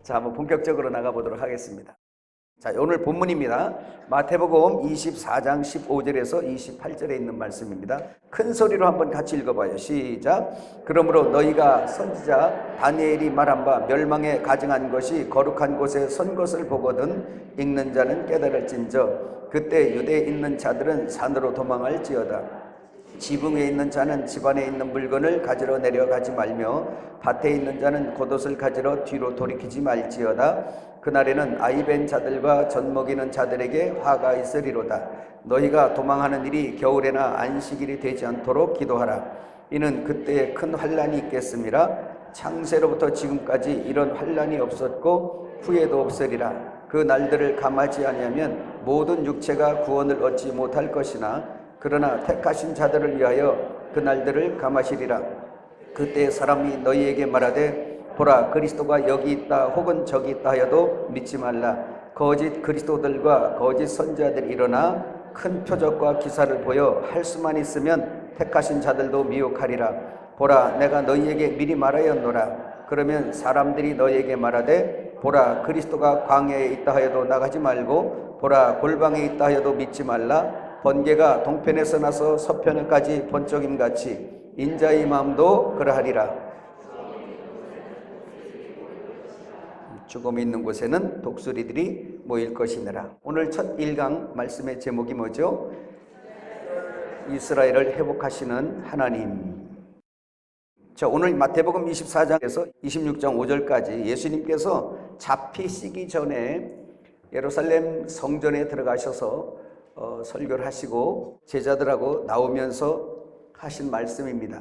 자, 한번 본격적으로 나가보도록 하겠습니다. 자, 오늘 본문입니다. 마태복음 24장 15절에서 28절에 있는 말씀입니다. 큰 소리로 한번 같이 읽어봐요. 시작. 그러므로 너희가 선지자 다니엘이 말한 바 멸망에 가증한 것이 거룩한 곳에 선 것을 보거든 읽는 자는 깨달을진저 그때 유대에 있는 자들은 산으로 도망할지어다. 지붕에 있는 자는 집안에 있는 물건을 가지러 내려가지 말며 밭에 있는 자는 겉옷을 가지러 뒤로 돌이키지 말지어다. 그날에는 아이 벤 자들과 젖 먹이는 자들에게 화가 있으리로다. 너희가 도망하는 일이 겨울에나 안식일이 되지 않도록 기도하라. 이는 그때에 큰 환난이 있겠음이라. 창세로부터 지금까지 이런 환난이 없었고 후에도 없으리라. 그 날들을 감하지 아니하면 모든 육체가 구원을 얻지 못할 것이나 그러나 택하신 자들을 위하여 그 날들을 감하시리라. 그때 사람이 너희에게 말하되 보라 그리스도가 여기 있다 혹은 저기 있다 하여도 믿지 말라. 거짓 그리스도들과 거짓 선지자들이 일어나 큰 표적과 기사를 보여 할 수만 있으면 택하신 자들도 미혹하리라. 보라 내가 너희에게 미리 말하였노라. 그러면 사람들이 너희에게 말하되 보라 그리스도가 광야에 있다 하여도 나가지 말고 보라 골방에 있다 하여도 믿지 말라. 번개가 동편에서 나서 서편에까지 번쩍임같이 인자의 마음도 그러하리라. 죽음이 있는 곳에는 독수리들이 모일 것이니라. 오늘 첫 1강 말씀의 제목이 뭐죠? 이스라엘을 회복하시는 하나님. 자, 오늘 마태복음 24장에서 26장 5절까지 예수님께서 잡히시기 전에 예루살렘 성전에 들어가셔서 설교를 하시고 제자들하고 나오면서 하신 말씀입니다.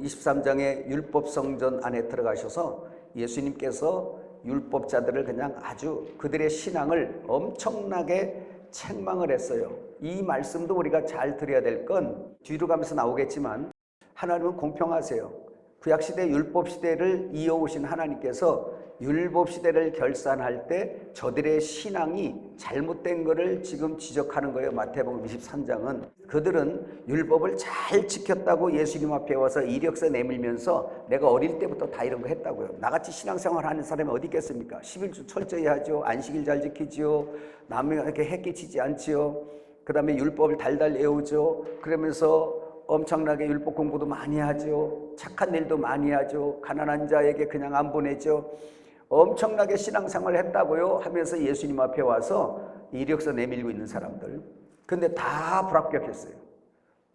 23장의 율법성전 안에 들어가셔서 예수님께서 율법자들을 그냥 아주 그들의 신앙을 엄청나게 책망을 했어요. 이 말씀도 우리가 잘 들어야 될 건 뒤로 가면서 나오겠지만 하나님은 공평하세요. 구약시대 율법시대를 이어오신 하나님께서 율법시대를 결산할 때 저들의 신앙이 잘못된 것을 지금 지적하는 거예요. 마태복음 23장은 그들은 율법을 잘 지켰다고 예수님 앞에 와서 이력서 내밀면서 내가 어릴 때부터 다 이런 거 했다고요. 나같이 신앙생활 하는 사람이 어디 있겠습니까? 11주 철저히 하죠. 안식일 잘 지키지요. 남에게 해끼치지 않지요. 그 다음에 율법을 달달 외우죠. 그러면서 엄청나게 율법 공부도 많이 하죠. 착한 일도 많이 하죠. 가난한 자에게 그냥 안 보내죠. 엄청나게 신앙생활을 했다고요 하면서 예수님 앞에 와서 이력서 내밀고 있는 사람들. 근데 다 불합격했어요.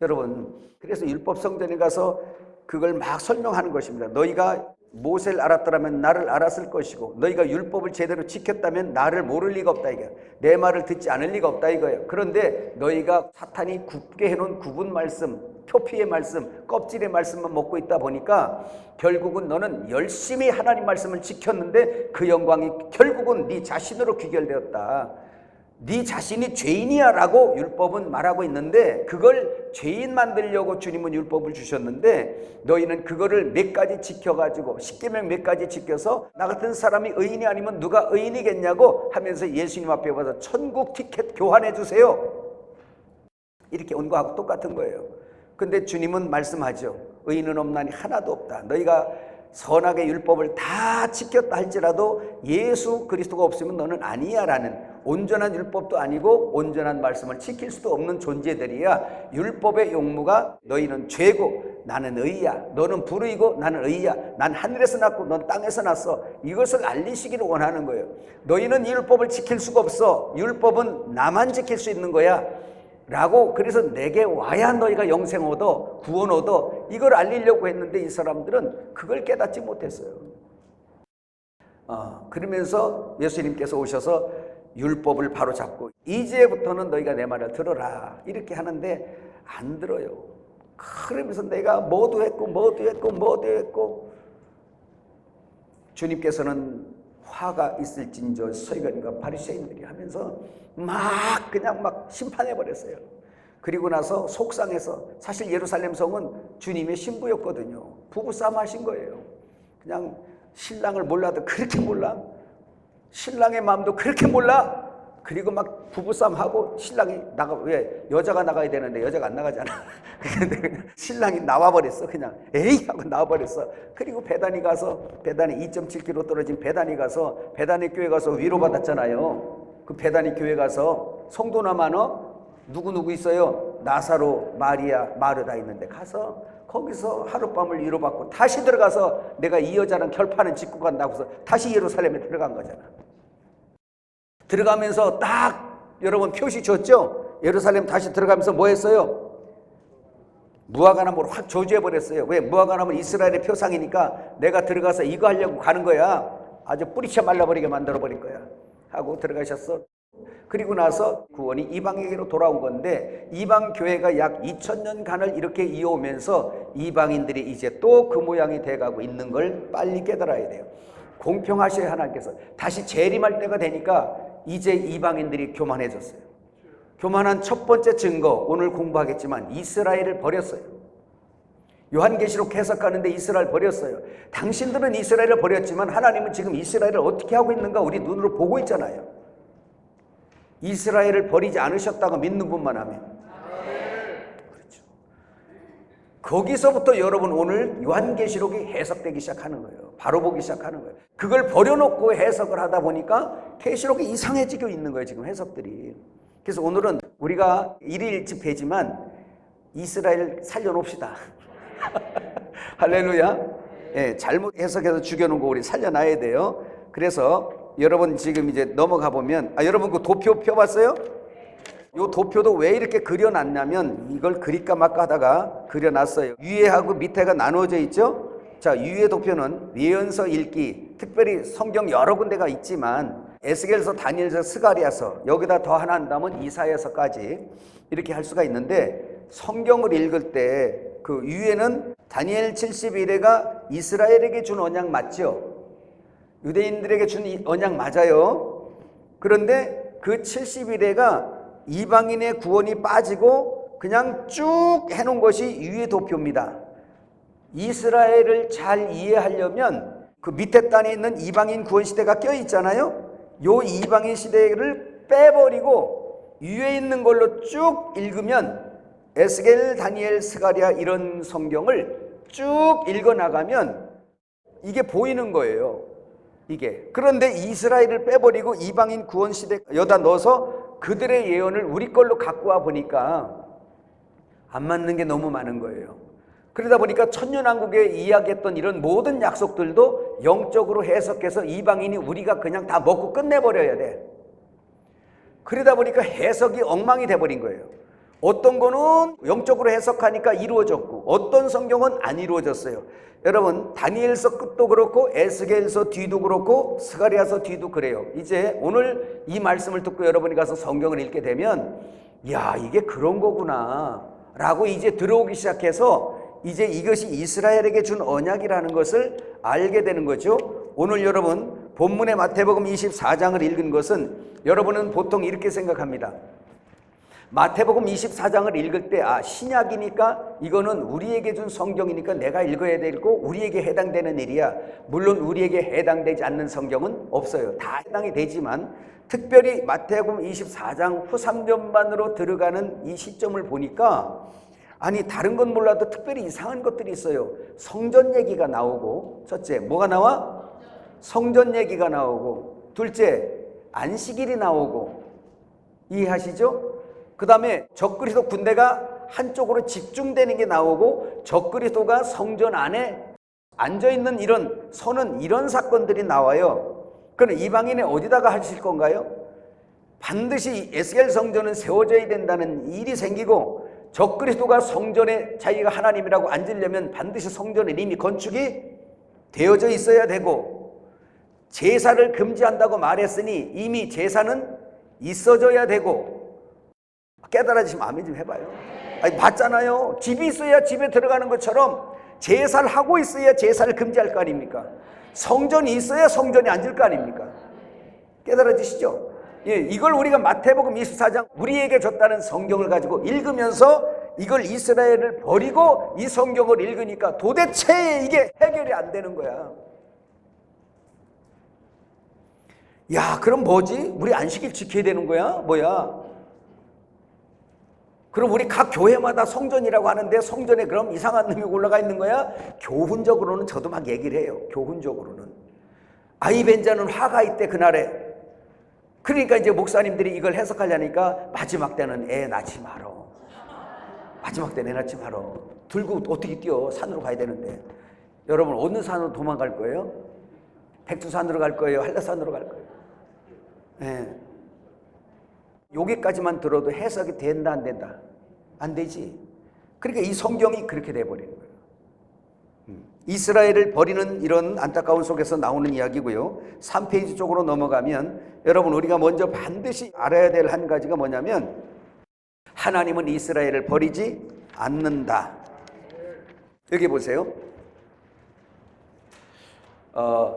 여러분, 그래서 율법성전에 가서 그걸 막 설명하는 것입니다. 너희가 모세를 알았더라면 나를 알았을 것이고 너희가 율법을 제대로 지켰다면 나를 모를 리가 없다 이거예요. 내 말을 듣지 않을 리가 없다 이거예요. 그런데 너희가 사탄이 굽게 해놓은 굽은 말씀, 표피의 말씀, 껍질의 말씀만 먹고 있다 보니까 결국은 너는 열심히 하나님 말씀을 지켰는데 그 영광이 결국은 네 자신으로 귀결되었다. 네 자신이 죄인이야 라고 율법은 말하고 있는데 그걸 죄인 만들려고 주님은 율법을 주셨는데 너희는 그거를 몇 가지 지켜가지고 십계명 몇 가지 지켜서 나 같은 사람이 의인이 아니면 누가 의인이겠냐고 하면서 예수님 앞에 와서 천국 티켓 교환해 주세요. 이렇게 온 거하고 똑같은 거예요. 근데 주님은 말씀하죠. 의인은 없나니 하나도 없다. 너희가 선하게 율법을 다 지켰다 할지라도 예수 그리스도가 없으면 너는 아니야 라는 온전한 율법도 아니고 온전한 말씀을 지킬 수도 없는 존재들이야. 율법의 용무가 너희는 죄고 나는 의야. 너는 불의고 나는 의야. 난 하늘에서 났고 넌 땅에서 났어. 이것을 알리시기를 원하는 거예요. 너희는 이 율법을 지킬 수가 없어. 율법은 나만 지킬 수 있는 거야 라고. 그래서 내게 와야 너희가 영생 얻어 구원 얻어 이걸 알리려고 했는데 이 사람들은 그걸 깨닫지 못했어요. 그러면서 예수님께서 오셔서 율법을 바로 잡고 이제부터는 너희가 내 말을 들어라 이렇게 하는데 안 들어요. 그러면서 내가 뭐도 했고 주님께서는 화가 있을진저 서기관과 바리새인들이 하면서 그냥 심판해 버렸어요. 그리고 나서 속상해서, 사실 예루살렘 성은 주님의 신부였거든요. 부부싸움 하신 거예요. 그냥 신랑을 몰라도 그렇게 몰라? 신랑의 마음도 그렇게 몰라? 그리고 막 부부싸움 하고 신랑이 왜 여자가 나가야 되는데 여자가 안 나가잖아. 근데 그냥 신랑이 나와버렸어. 그냥 에이 하고 나와버렸어. 그리고 배단이 2.7km 떨어진 배단이 가서 배단이 교회 가서 위로받았잖아요. 그 배단이 교회 가서 성도나 많어? 누구 있어요? 나사로, 마리아, 마르다 있는데 가서 거기서 하룻밤을 위로받고 다시 들어가서 내가 이 여자랑 결판은 짓고 간다고 해서 다시 예루살렘에 들어간 거잖아. 들어가면서 딱 여러분 표시 줬죠? 예루살렘 다시 들어가면서 뭐 했어요? 무화과나무를 확 저주해버렸어요. 왜? 무화과나무는 이스라엘의 표상이니까 내가 들어가서 이거 하려고 가는 거야. 아주 뿌리쳐 말라버리게 만들어버릴 거야 하고 들어가셨어. 그리고 나서 구원이 이방에게로 돌아온 건데 이방 교회가 약 2000년간을 이렇게 이어오면서 이방인들이 이제 또 그 모양이 돼가고 있는 걸 빨리 깨달아야 돼요. 공평하셔야 하나님께서 다시 재림할 때가 되니까 이제 이방인들이 교만해졌어요. 교만한 첫 번째 증거 오늘 공부하겠지만 이스라엘을 버렸어요. 요한계시록 해석하는데 이스라엘 버렸어요. 당신들은 이스라엘을 버렸지만 하나님은 지금 이스라엘을 어떻게 하고 있는가 우리 눈으로 보고 있잖아요. 이스라엘을 버리지 않으셨다고 믿는 분만 하면 그렇죠. 거기서부터 여러분 오늘 요한계시록이 해석되기 시작하는 거예요. 바로 보기 시작하는 거예요. 그걸 버려놓고 해석을 하다 보니까 계시록이 이상해지고 있는 거예요. 지금 해석들이. 그래서 오늘은 우리가 일일 집회지만 이스라엘 살려놓읍시다. 할렐루야. 예, 잘못 해석해서 죽여놓은 거 우리 살려놔야 돼요. 그래서 여러분 지금 이제 넘어가 보면 여러분 그 도표 펴봤어요? 요 도표도 왜 이렇게 그려놨냐면 이걸 그릴까 말까 하다가 그려놨어요. 위에하고 밑에가 나눠져 있죠? 자, 위에 도표는 예언서 읽기, 특별히 성경 여러 군데가 있지만 에스겔서, 다니엘서, 스가랴서 여기다 더 하나 한다면 이사야서까지 이렇게 할 수가 있는데 성경을 읽을 때 그 위에는 다니엘 71회가 이스라엘에게 준 언약 맞죠? 유대인들에게 준 언약 맞아요. 그런데 그 71회가 이방인의 구원이 빠지고 그냥 쭉 해놓은 것이 위의 도표입니다. 이스라엘을 잘 이해하려면 그 밑에 단에 있는 이방인 구원 시대가 껴있잖아요. 요 이방인 시대를 빼버리고 위에 있는 걸로 쭉 읽으면 에스겔, 다니엘, 스가랴 이런 성경을 쭉 읽어나가면 이게 보이는 거예요. 이게. 그런데 이스라엘을 빼버리고 이방인 구원 시대 여다 넣어서 그들의 예언을 우리 걸로 갖고 와 보니까 안 맞는 게 너무 많은 거예요. 그러다 보니까 천년왕국에 이야기했던 이런 모든 약속들도 영적으로 해석해서 이방인이 우리가 그냥 다 먹고 끝내버려야 돼. 그러다 보니까 해석이 엉망이 돼버린 거예요. 어떤 거는 영적으로 해석하니까 이루어졌고 어떤 성경은 안 이루어졌어요. 여러분 다니엘서 끝도 그렇고 에스겔서 뒤도 그렇고 스가랴서 뒤도 그래요. 이제 오늘 이 말씀을 듣고 여러분이 가서 성경을 읽게 되면 야 이게 그런 거구나 라고 이제 들어오기 시작해서 이제 이것이 이스라엘에게 준 언약이라는 것을 알게 되는 거죠. 오늘 여러분 본문의 마태복음 24장을 읽은 것은 여러분은 보통 이렇게 생각합니다. 마태복음 24장을 읽을 때 신약이니까 이거는 우리에게 준 성경이니까 내가 읽어야 되고 우리에게 해당되는 일이야. 물론 우리에게 해당되지 않는 성경은 없어요. 다 해당이 되지만 특별히 마태복음 24장 후 3년반으로 들어가는 이 시점을 보니까 다른 건 몰라도 특별히 이상한 것들이 있어요. 성전 얘기가 나오고 첫째 뭐가 나와? 성전 얘기가 나오고 둘째 안식일이 나오고 이해하시죠? 그 다음에 적그리스도 군대가 한쪽으로 집중되는 게 나오고 적그리스도가 성전 안에 앉아있는 이런 서는 이런 사건들이 나와요. 그럼 이방인이 어디다가 하실 건가요? 반드시 에스겔 성전은 세워져야 된다는 일이 생기고 적그리스도가 성전에 자기가 하나님이라고 앉으려면 반드시 성전에 이미 건축이 되어져 있어야 되고 제사를 금지한다고 말했으니 이미 제사는 있어져야 되고 깨달아지시면 아멘 좀 해봐요. 맞잖아요. 집이 있어야 집에 들어가는 것처럼 제사를 하고 있어야 제사를 금지할 거 아닙니까? 성전이 있어야 성전에 앉을 거 아닙니까? 깨달아지시죠? 예, 이걸 우리가 마태복음 24장 우리에게 줬다는 성경을 가지고 읽으면서 이걸 이스라엘을 버리고 이 성경을 읽으니까 도대체 이게 해결이 안 되는 거야. 야, 그럼 뭐지? 우리 안식일 지켜야 되는 거야? 뭐야? 그럼 우리 각 교회마다 성전이라고 하는데 성전에 그럼 이상한 놈이 올라가 있는 거야? 교훈적으로는 저도 막 얘기를 해요. 교훈적으로는. 아이벤자는 화가 있대, 그날에. 그러니까 이제 목사님들이 이걸 해석하려니까 마지막 때는 애 낳지 말어. 마지막 때는 애 낳지 말어. 들고 어떻게 뛰어? 산으로 가야 되는데. 여러분 어느 산으로 도망갈 거예요? 백두산으로 갈 거예요? 한라산으로 갈 거예요? 네. 여기까지만 들어도 해석이 된다 안 된다? 안 되지. 그러니까 이 성경이 그렇게 돼버리는 거예요. 이스라엘을 버리는 이런 안타까운 속에서 나오는 이야기고요. 3페이지 쪽으로 넘어가면 여러분 우리가 먼저 반드시 알아야 될 한 가지가 뭐냐면 하나님은 이스라엘을 버리지 않는다. 여기 보세요.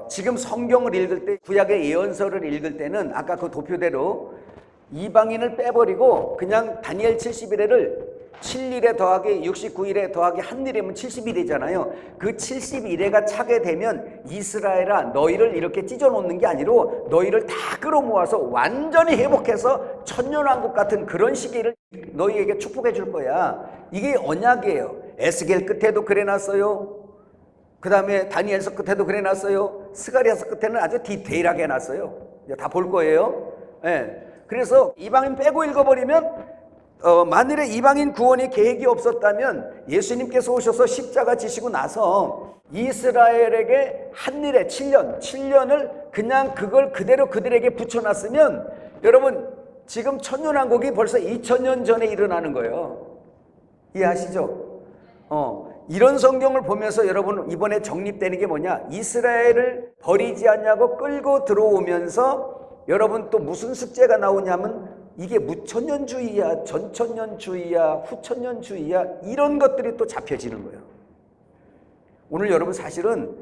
지금 성경을 읽을 때 구약의 예언서를 읽을 때는 아까 그 도표대로 이방인을 빼버리고 그냥 다니엘 70일에를 7일에 더하기 69일에 더하기 한 일이면 70일이잖아요. 그 70일에가 차게 되면 이스라엘아 너희를 이렇게 찢어놓는 게 아니로 너희를 다 끌어모아서 완전히 회복해서 천년왕국 같은 그런 시기를 너희에게 축복해 줄 거야. 이게 언약이에요. 에스겔 끝에도 그래놨어요. 그 다음에 다니엘서 끝에도 그래놨어요. 스가랴서 끝에는 아주 디테일하게 해놨어요. 다 볼 거예요. 네. 그래서 이방인 빼고 읽어버리면 만일에 이방인 구원의 계획이 없었다면 예수님께서 오셔서 십자가 지시고 나서 이스라엘에게 한 일에 7년을 그냥 그걸 그대로 그들에게 붙여놨으면 여러분 지금 천년왕국이 벌써 2000년 전에 일어나는 거예요. 이해하시죠? 이런 성경을 보면서 여러분 이번에 정립되는 게 뭐냐? 이스라엘을 버리지 않냐고 끌고 들어오면서 여러분 또 무슨 숙제가 나오냐면 이게 무천년주의야, 전천년주의야, 후천년주의야 이런 것들이 또 잡혀지는 거예요. 오늘 여러분 사실은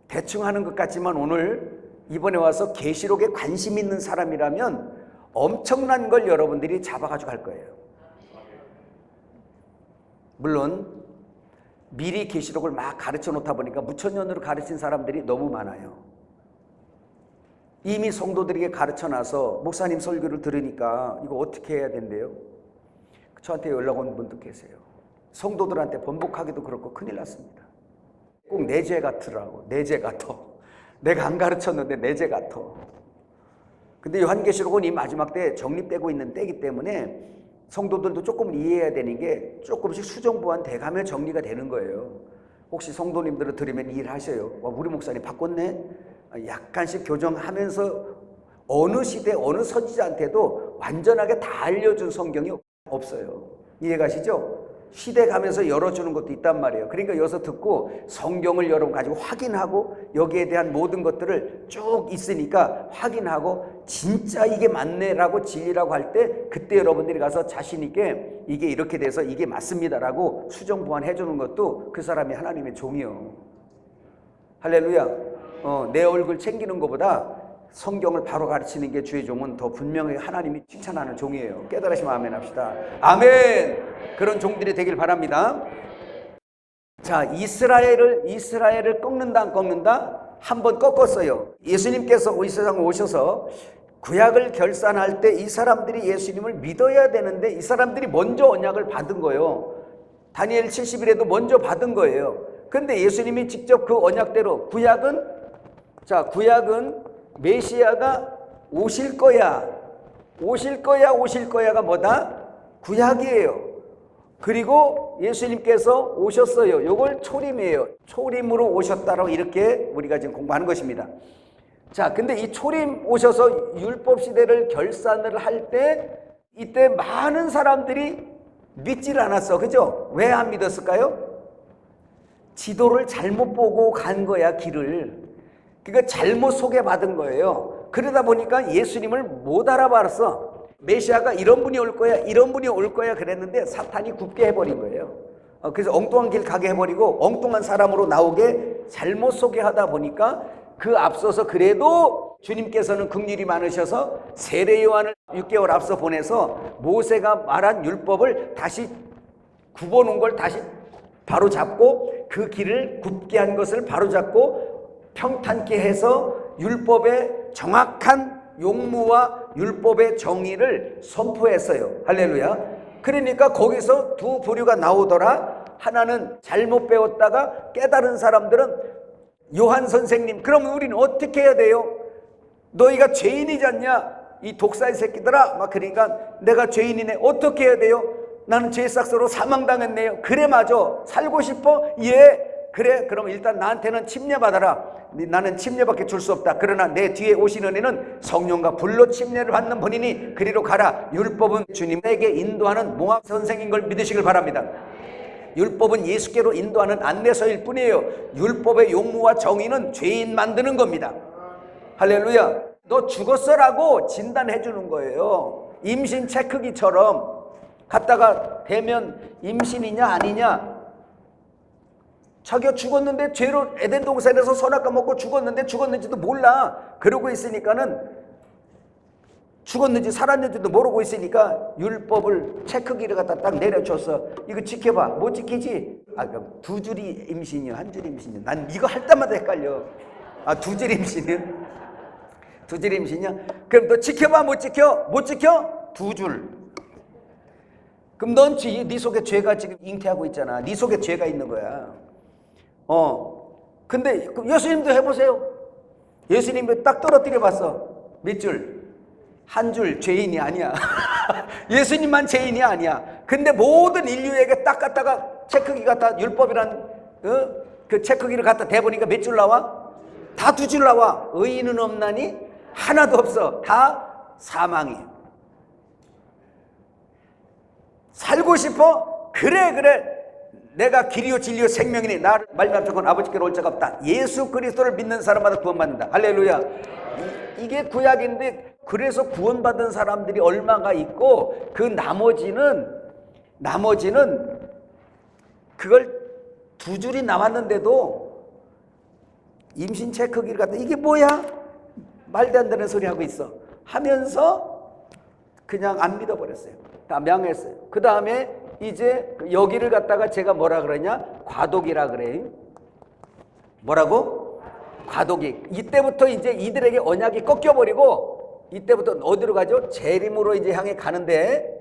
대충 하는 것 같지만 오늘 이번에 와서 계시록에 관심 있는 사람이라면 엄청난 걸 여러분들이 잡아가지고 갈 거예요. 물론 미리 계시록을 막 가르쳐 놓다 보니까 무천년으로 가르친 사람들이 너무 많아요. 이미 성도들에게 가르쳐놔서 목사님 설교를 들으니까 이거 어떻게 해야 된대요? 저한테 연락 온 분도 계세요. 성도들한테 번복하기도 그렇고 큰일 났습니다. 꼭 내 죄 같으라고. 내 죄 같아. 내가 안 가르쳤는데 내 죄 같아. 근데 요한계시록은 이 마지막 때 정립되고 있는 때이기 때문에 성도들도 조금 이해해야 되는 게 조금씩 수정보완 돼가며 정리가 되는 거예요. 혹시 성도님들을 들으면 이해를 하셔요. 와, 우리 목사님 바꿨네? 약간씩 교정하면서 어느 시대 어느 선지자한테도 완전하게 다 알려준 성경이 없어요. 이해가시죠? 시대 가면서 열어주는 것도 있단 말이에요. 그러니까 여기서 듣고 성경을 여러분 가지고 확인하고 여기에 대한 모든 것들을 쭉 있으니까 확인하고 진짜 이게 맞네라고 진리라고 할 때 그때 여러분들이 가서 자신 있게 이게 이렇게 돼서 이게 맞습니다라고 수정 보완해 주는 것도 그 사람이 하나님의 종이요. 할렐루야. 내 얼굴 챙기는 것보다 성경을 바로 가르치는 게 주의 종은 더 분명히 하나님이 칭찬하는 종이에요. 깨달으시면 아멘 합시다. 아멘. 그런 종들이 되길 바랍니다. 자, 이스라엘을 꺾는다 안 꺾는다? 한번 꺾었어요. 예수님께서 이 세상에 오셔서 구약을 결산할 때 이 사람들이 예수님을 믿어야 되는데 이 사람들이 먼저 언약을 받은 거예요. 다니엘 70일에도 먼저 받은 거예요. 근데 예수님이 직접 그 언약대로 구약은 메시아가 오실 거야. 오실 거야가 뭐다? 구약이에요. 그리고 예수님께서 오셨어요. 이걸 초림이에요. 초림으로 오셨다라고 이렇게 우리가 지금 공부하는 것입니다. 자, 근데 이 초림 오셔서 율법 시대를 결산을 할 때 이때 많은 사람들이 믿질 않았어. 그죠? 왜 안 믿었을까요? 지도를 잘못 보고 간 거야, 길을. 그러니까 잘못 소개받은 거예요. 그러다 보니까 예수님을 못 알아봤어. 메시아가 이런 분이 올 거야, 이런 분이 올 거야 그랬는데 사탄이 굽게 해버린 거예요. 그래서 엉뚱한 길 가게 해버리고 엉뚱한 사람으로 나오게 잘못 소개하다 보니까 그 앞서서 그래도 주님께서는 긍휼이 많으셔서 세례 요한을 6개월 앞서 보내서 모세가 말한 율법을 다시 굽어놓은 걸 다시 바로 잡고 그 길을 굽게 한 것을 바로 잡고 평탄케 해서 율법의 정확한 용무와 율법의 정의를 선포했어요. 할렐루야. 그러니까 거기서 두 부류가 나오더라. 하나는 잘못 배웠다가 깨달은 사람들은 요한 선생님, 그럼 우리는 어떻게 해야 돼요? 너희가 죄인이지 않냐? 이 독사의 새끼들아. 막 그러니까 내가 죄인이네. 어떻게 해야 돼요? 나는 죄싹서로 사망당했네요. 그래, 맞아. 살고 싶어? 예. 그래, 그럼 일단 나한테는 침례받아라. 나는 침례밖에 줄 수 없다. 그러나 내 뒤에 오시는 이는 성령과 불로 침례를 받는 분이니 그리로 가라. 율법은 주님에게 인도하는 몽학 선생인 걸 믿으시길 바랍니다. 율법은 예수께로 인도하는 안내서일 뿐이에요. 율법의 용무와 정의는 죄인 만드는 겁니다. 할렐루야. 너 죽었어라고 진단해 주는 거예요. 임신 체크기처럼 갔다가 대면 임신이냐 아니냐. 자기가 죽었는데 죄로 에덴 동산에서 선악과 먹고 죽었는데 죽었는지도 몰라. 그러고 있으니까는 죽었는지 살았는지도 모르고 있으니까 율법을 체크기를 갖다 딱 내려줬어. 이거 지켜봐. 못 지키지? 그럼 두 줄이 임신이요, 한 줄이 임신이요? 난 이거 할 때마다 헷갈려. 두 줄 임신이요? 두 줄 임신이야? 그럼 너 지켜봐. 못 지켜? 못 지켜? 두 줄. 그럼 넌 네 속에 죄가 지금 잉태하고 있잖아. 네 속에 죄가 있는 거야. 근데 예수님도 해보세요. 예수님도 딱 떨어뜨려 봤어. 몇 줄? 한 줄. 죄인이 아니야. 예수님만 죄인이 아니야. 근데 모든 인류에게 딱 갖다가 체크기 갖다 율법이란 그 체크기를 갖다 대보니까 몇 줄 나와? 다 두 줄 나와. 의인은 없나니 하나도 없어. 다 사망이에요. 살고 싶어? 그래. 내가 길이요 진리요 생명이니 나를 말미암고는 아버지께로 올 자가 없다. 예수 그리스도를 믿는 사람마다 구원받는다. 할렐루야. 이게 구약인데, 그래서 구원받은 사람들이 얼마가 있고 그 나머지는 그걸 두 줄이 나왔는데도 임신 체크기를 갖다 이게 뭐야? 말도 안 되는 소리 하고 있어 하면서 그냥 안 믿어버렸어요. 다 명했어요. 그 다음에 이제 여기를 갖다가 제가 뭐라 그러냐? 과도기라 그래. 뭐라고? 과도기. 이때부터 이제 이들에게 언약이 꺾여버리고 이때부터 어디로 가죠? 재림으로 이제 향해 가는데,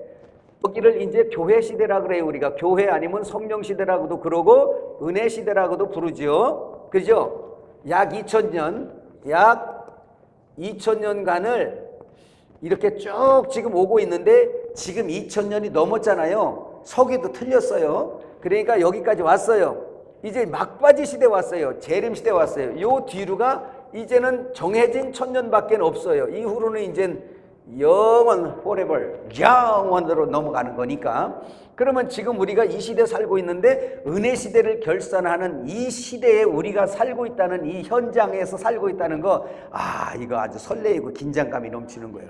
여기를 이제 교회 시대라 그래요. 우리가 교회 아니면 성령 시대라고도 그러고 은혜 시대라고도 부르죠. 그죠? 약 2000년간을 이렇게 쭉 지금 오고 있는데, 지금 2000년이 넘었잖아요. 서기도 틀렸어요. 그러니까 여기까지 왔어요. 이제 막바지 시대 왔어요. 재림 시대 왔어요. 요 뒤로가 이제는 정해진 1000년밖에 없어요. 이후로는 이제 영원 forever 영원으로 넘어가는 거니까. 그러면 지금 우리가 이 시대 살고 있는데, 은혜 시대를 결산하는 이 시대에 우리가 살고 있다는, 이 현장에서 살고 있다는 거, 이거 아주 설레이고 긴장감이 넘치는 거예요.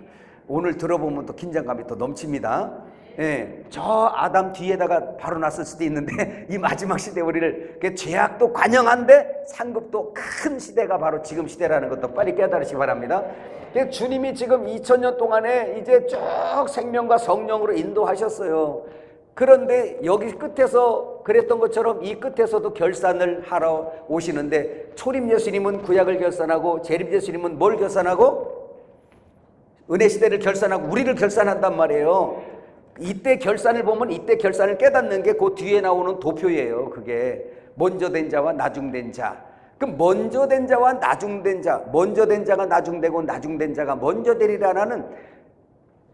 오늘 들어보면 또 긴장감이 또 넘칩니다. 예, 저 아담 뒤에다가 바로 났을 수도 있는데 이 마지막 시대 우리를 죄악도 관영한데 상급도 큰 시대가 바로 지금 시대라는 것도 빨리 깨달으시기 바랍니다. 주님이 지금 2000년 동안에 이제 쭉 생명과 성령으로 인도하셨어요. 그런데 여기 끝에서 그랬던 것처럼 이 끝에서도 결산을 하러 오시는데, 초림 예수님은 구약을 결산하고 재림 예수님은 뭘 결산하고? 은혜 시대를 결산하고 우리를 결산한단 말이에요. 이때 결산을 보면 이때 결산을 깨닫는 게 그 뒤에 나오는 도표예요. 그게 먼저 된 자와 나중된 자. 그럼 먼저 된 자와 나중된 자, 먼저 된 자가 나중되고 나중된 자가 먼저 되리라는,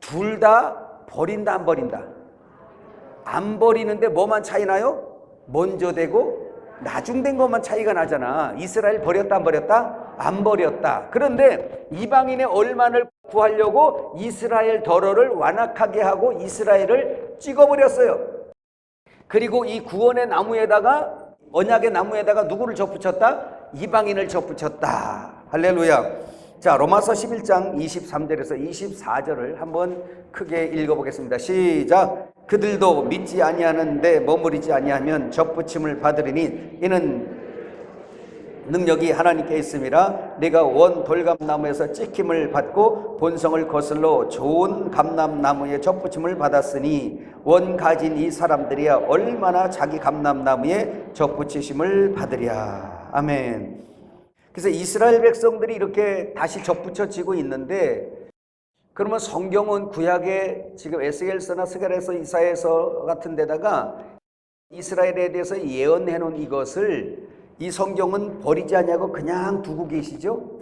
둘 다 버린다 안 버린다? 안 버리는데 뭐만 차이 나요? 먼저 되고 나중된 것만 차이가 나잖아. 이스라엘 버렸다 안 버렸다? 안 버렸다. 그런데 이방인의 얼만을 구하려고 이스라엘 더러를 완악하게 하고 이스라엘을 찍어버렸어요. 그리고 이 구원의 나무에다가, 언약의 나무에다가 누구를 접붙였다? 이방인을 접붙였다. 할렐루야. 자, 로마서 11장 23절에서 24절을 한번 크게 읽어보겠습니다. 시작. 그들도 믿지 아니하는데 머무르지 아니하면 접붙임을 받으리니 이는 능력이 하나님께 있음이라. 내가 원 돌감나무에서 찍힘을 받고 본성을 거슬러 좋은 감람나무에 접붙임을 받았으니 원 가진 이 사람들이야 얼마나 자기 감람나무에 접붙이심을 받으랴. 아멘. 그래서 이스라엘 백성들이 이렇게 다시 접붙여지고 있는데, 그러면 성경은 구약의 지금 에스겔서나 스가랴서, 이사야서 같은 데다가 이스라엘에 대해서 예언해 놓은 이것을 이 성경은 버리지 않냐고 그냥 두고 계시죠.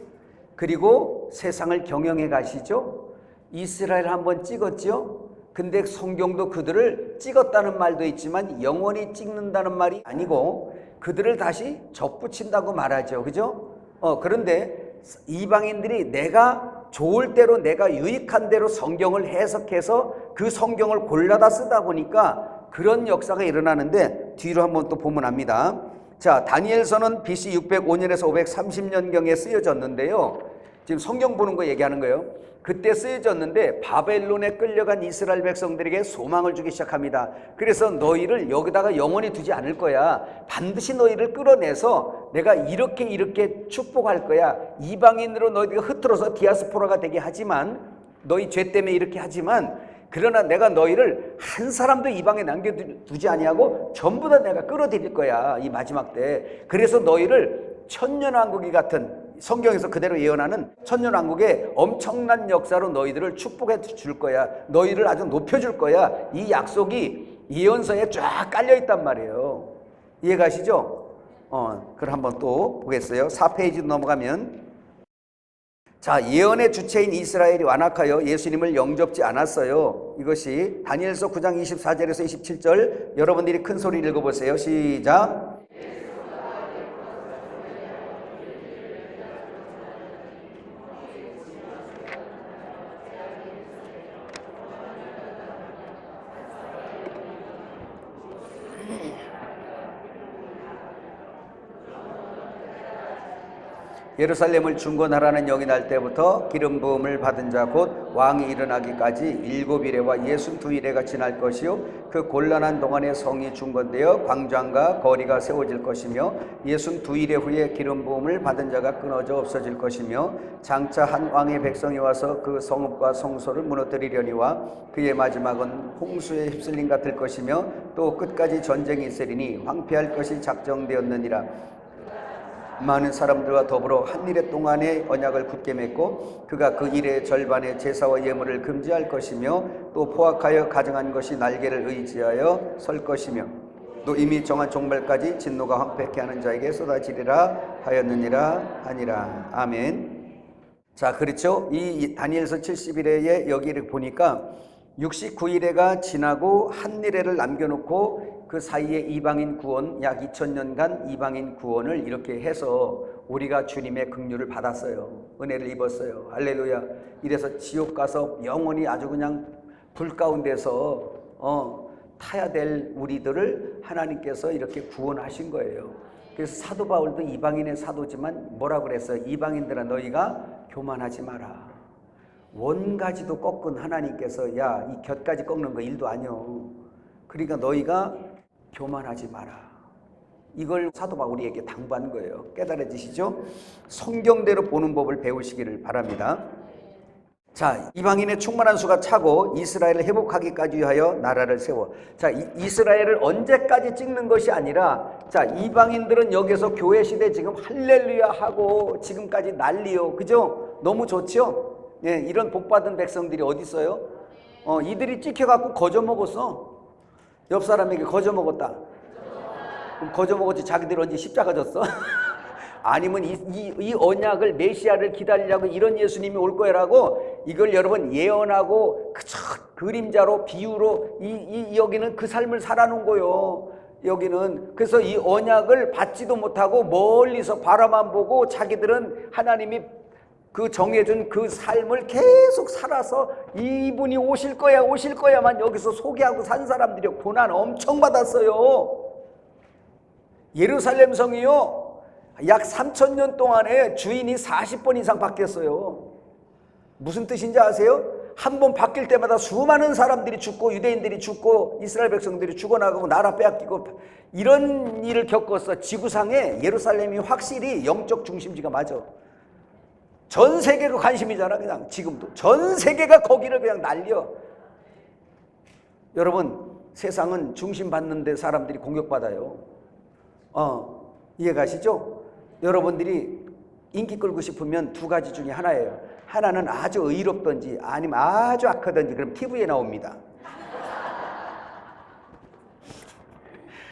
그리고 세상을 경영해 가시죠. 이스라엘 한번 찍었죠. 근데 성경도 그들을 찍었다는 말도 있지만 영원히 찍는다는 말이 아니고 그들을 다시 접붙인다고 말하죠. 그죠? 그런데 이방인들이 내가 좋을 대로, 내가 유익한 대로 성경을 해석해서 그 성경을 골라다 쓰다 보니까 그런 역사가 일어나는데, 뒤로 한번 또 보면 압니다. 자, 다니엘서는 BC 605년에서 530년경에 쓰여졌는데요. 지금 성경 보는 거 얘기하는 거예요. 그때 쓰여졌는데 바벨론에 끌려간 이스라엘 백성들에게 소망을 주기 시작합니다. 그래서 너희를 여기다가 영원히 두지 않을 거야. 반드시 너희를 끌어내서 내가 이렇게 축복할 거야. 이방인으로 너희가 흩어져서 디아스포라가 되게 하지만, 너희 죄 때문에 이렇게 하지만, 그러나 내가 너희를 한 사람도 이방에 남겨두지 아니하고 전부 다 내가 끌어들일 거야, 이 마지막 때. 그래서 너희를 천년왕국이 같은, 성경에서 그대로 예언하는 천년왕국의 엄청난 역사로 너희들을 축복해 줄 거야. 너희를 아주 높여줄 거야. 이 약속이 예언서에 쫙 깔려 있단 말이에요. 이해가시죠? 그럼 한번 또 보겠어요. 4페이지 넘어가면, 자, 예언의 주체인 이스라엘이 완악하여 예수님을 영접지 않았어요. 이것이 다니엘서 9장 24절에서 27절, 여러분들이 큰 소리 읽어보세요. 시작. 예루살렘을 중건하라는 영이 날 때부터 기름 부음을 받은 자 곧 왕이 일어나기까지 7일에와 62일에가 지날 것이요, 그 곤란한 동안에 성이 중건되어 광장과 거리가 세워질 것이며 62일 후에 기름 부음을 받은 자가 끊어져 없어질 것이며, 장차 한 왕의 백성이 와서 그 성읍과 성소를 무너뜨리려니와 그의 마지막은 홍수에 휩쓸림 같을 것이며 또 끝까지 전쟁이 있으리니 황폐할 것이 작정되었느니라. 많은 사람들과 더불어 한 일의 동안의 언약을 굳게 맺고 그가 그 일의 절반의 제사와 예물을 금지할 것이며 또 포악하여 가정한 것이 날개를 의지하여 설 것이며 또 이미 정한 종말까지 진노가 황폐케 하는 자에게 쏟아지리라 하였느니라 하니라. 아멘. 자, 그렇죠. 이 다니엘서 70일에 여기를 보니까 69일에가 지나고 한 일회를 남겨놓고 그 사이에 이방인 구원, 약 2000년간 이방인 구원을 이렇게 해서 우리가 주님의 긍휼을 받았어요. 은혜를 입었어요. 할렐루야. 이래서 지옥 가서 영원히 아주 그냥 불 가운데서 타야 될 우리들을 하나님께서 이렇게 구원하신 거예요. 그래서 사도 바울도 이방인의 사도지만 뭐라고 그랬어요? 이방인들아, 너희가 교만하지 마라. 원가지도 꺾은 하나님께서 야, 이 곁까지 꺾는 거 일도 아니요. 그러니까 너희가 교만하지 마라. 이걸 사도 바울이에게 당부한 거예요. 깨달아지시죠? 성경대로 보는 법을 배우시기를 바랍니다. 자, 이방인의 충만한 수가 차고 이스라엘을 회복하기까지 위하여 나라를 세워. 자, 이스라엘을 언제까지 찍는 것이 아니라, 자, 이방인들은 여기서 교회 시대 지금 할렐루야 하고 지금까지 난리요. 그죠? 너무 좋죠? 예, 이런 복받은 백성들이 어디 있어요? 이들이 찍혀갖고 거저 먹었어. 옆 사람에게 거저 먹었다. 그럼 거저 먹었지 자기들 언제 십자가 졌어? 아니면 이 언약을, 메시아를 기다리려고 이런 예수님이 올 거라고 이걸 여러분 예언하고 그저 그림자로 비유로 여기는 그 삶을 살아놓은 거요. 여기는 그래서 이 언약을 받지도 못하고 멀리서 바라만 보고 자기들은 하나님이 그 정해준 그 삶을 계속 살아서 이분이 오실 거야 오실 거야만 여기서 소개하고 산 사람들이 고난 엄청 받았어요. 예루살렘 성이요, 약 3000년 동안에 주인이 40번 이상 바뀌었어요. 무슨 뜻인지 아세요? 한 번 바뀔 때마다 수많은 사람들이 죽고 유대인들이 죽고 이스라엘 백성들이 죽어나가고 나라 빼앗기고 이런 일을 겪었어. 지구상에 예루살렘이 확실히 영적 중심지가 맞아. 전 세계가 관심이잖아. 그냥 지금도 전 세계가 거기를 그냥 날려. 여러분, 세상은 중심받는데 사람들이 공격받아요. 이해가시죠? 여러분들이 인기 끌고 싶으면 두 가지 중에 하나예요. 하나는 아주 의롭든지 아니면 아주 악하든지 그럼 TV에 나옵니다.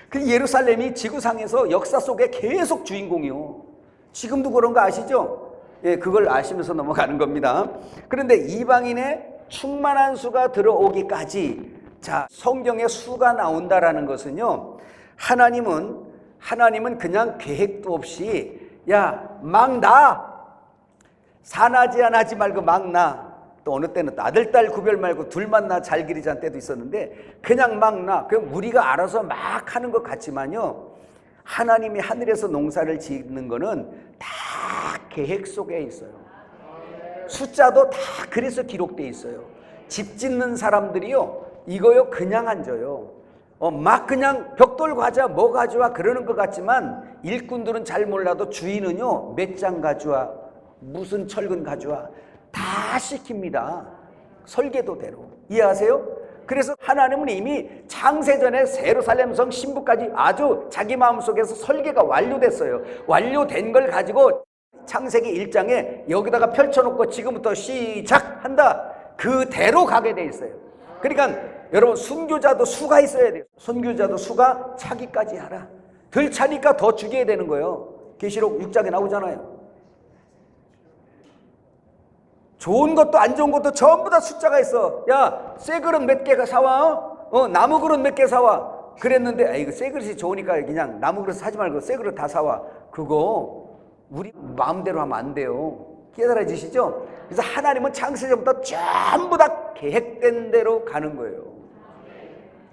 그 예루살렘이 지구상에서 역사 속에 계속 주인공이요. 지금도 그런 거 아시죠? 예, 그걸 아시면서 넘어가는 겁니다. 그런데 이방인의 충만한 수가 들어오기까지, 자, 성경에 수가 나온다라는 것은요, 하나님은 그냥 계획도 없이 야, 막 나, 사나지 안 하지 말고 막 나. 또 어느 때는 아들 딸 구별 말고 둘만 나 잘 기르자는 때도 있었는데 그냥 막 나. 그럼 우리가 알아서 막 하는 것 같지만요, 하나님이 하늘에서 농사를 짓는 거는 다 계획 속에 있어요. 숫자도 다 그래서 기록돼 있어요. 집 짓는 사람들이요, 이거요 그냥 안 줘요. 막 그냥 벽돌 가져와 뭐 가져와 그러는 것 같지만 일꾼들은 잘 몰라도 주인은요 몇 장 가져와 무슨 철근 가져와 다 시킵니다. 설계도대로. 이해하세요? 그래서 하나님은 이미 창세전에 예루살렘 성 신부까지 아주 자기 마음속에서 설계가 완료됐어요. 완료된 걸 가지고 창세기 1장에 여기다가 펼쳐놓고 지금부터 시작한다, 그대로 가게 돼 있어요. 그러니까 여러분, 순교자도 수가 있어야 돼요. 순교자도 수가 차기까지 하라. 덜 차니까 더 죽여야 되는 거예요. 계시록 6장에 나오잖아요. 좋은 것도 안 좋은 것도 전부 다 숫자가 있어. 야, 새 그릇 몇 개 사와. 나무 그릇 몇 개 사와. 그랬는데 이거 새 그릇이 좋으니까 그냥 나무 그릇 사지 말고 새 그릇 다 사와. 그거 우리 마음대로 하면 안 돼요. 깨달아지시죠? 그래서 하나님은 창세전부터 전부 다 계획된 대로 가는 거예요.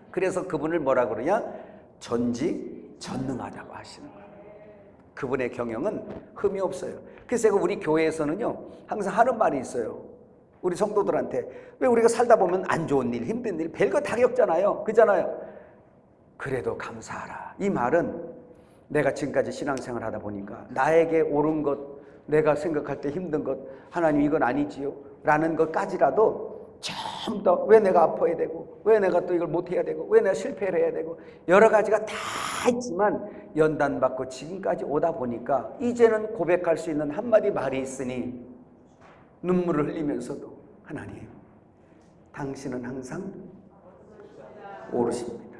그래서 그분을 뭐라 그러냐? 전지전능하다고 하시는 거예요. 그분의 경영은 흠이 없어요. 그래서 우리 교회에서는요 항상 하는 말이 있어요. 우리 성도들한테, 왜 우리가 살다 보면 안 좋은 일, 힘든 일, 별거 다 겪잖아요. 그잖아요. 그래도 감사하라. 이 말은 내가 지금까지 신앙생활 하다 보니까 나에게 옳은 것, 내가 생각할 때 힘든 것, 하나님 이건 아니지요 라는 것까지라도 전부 다 왜 내가 아파야 되고, 왜 내가 또 이걸 못해야 되고, 왜 내가 실패를 해야 되고, 여러 가지가 다 있지만 연단받고 지금까지 오다 보니까 이제는 고백할 수 있는 한마디 말이 있으니 눈물을 흘리면서도, 하나님 당신은 항상 옳으십니다.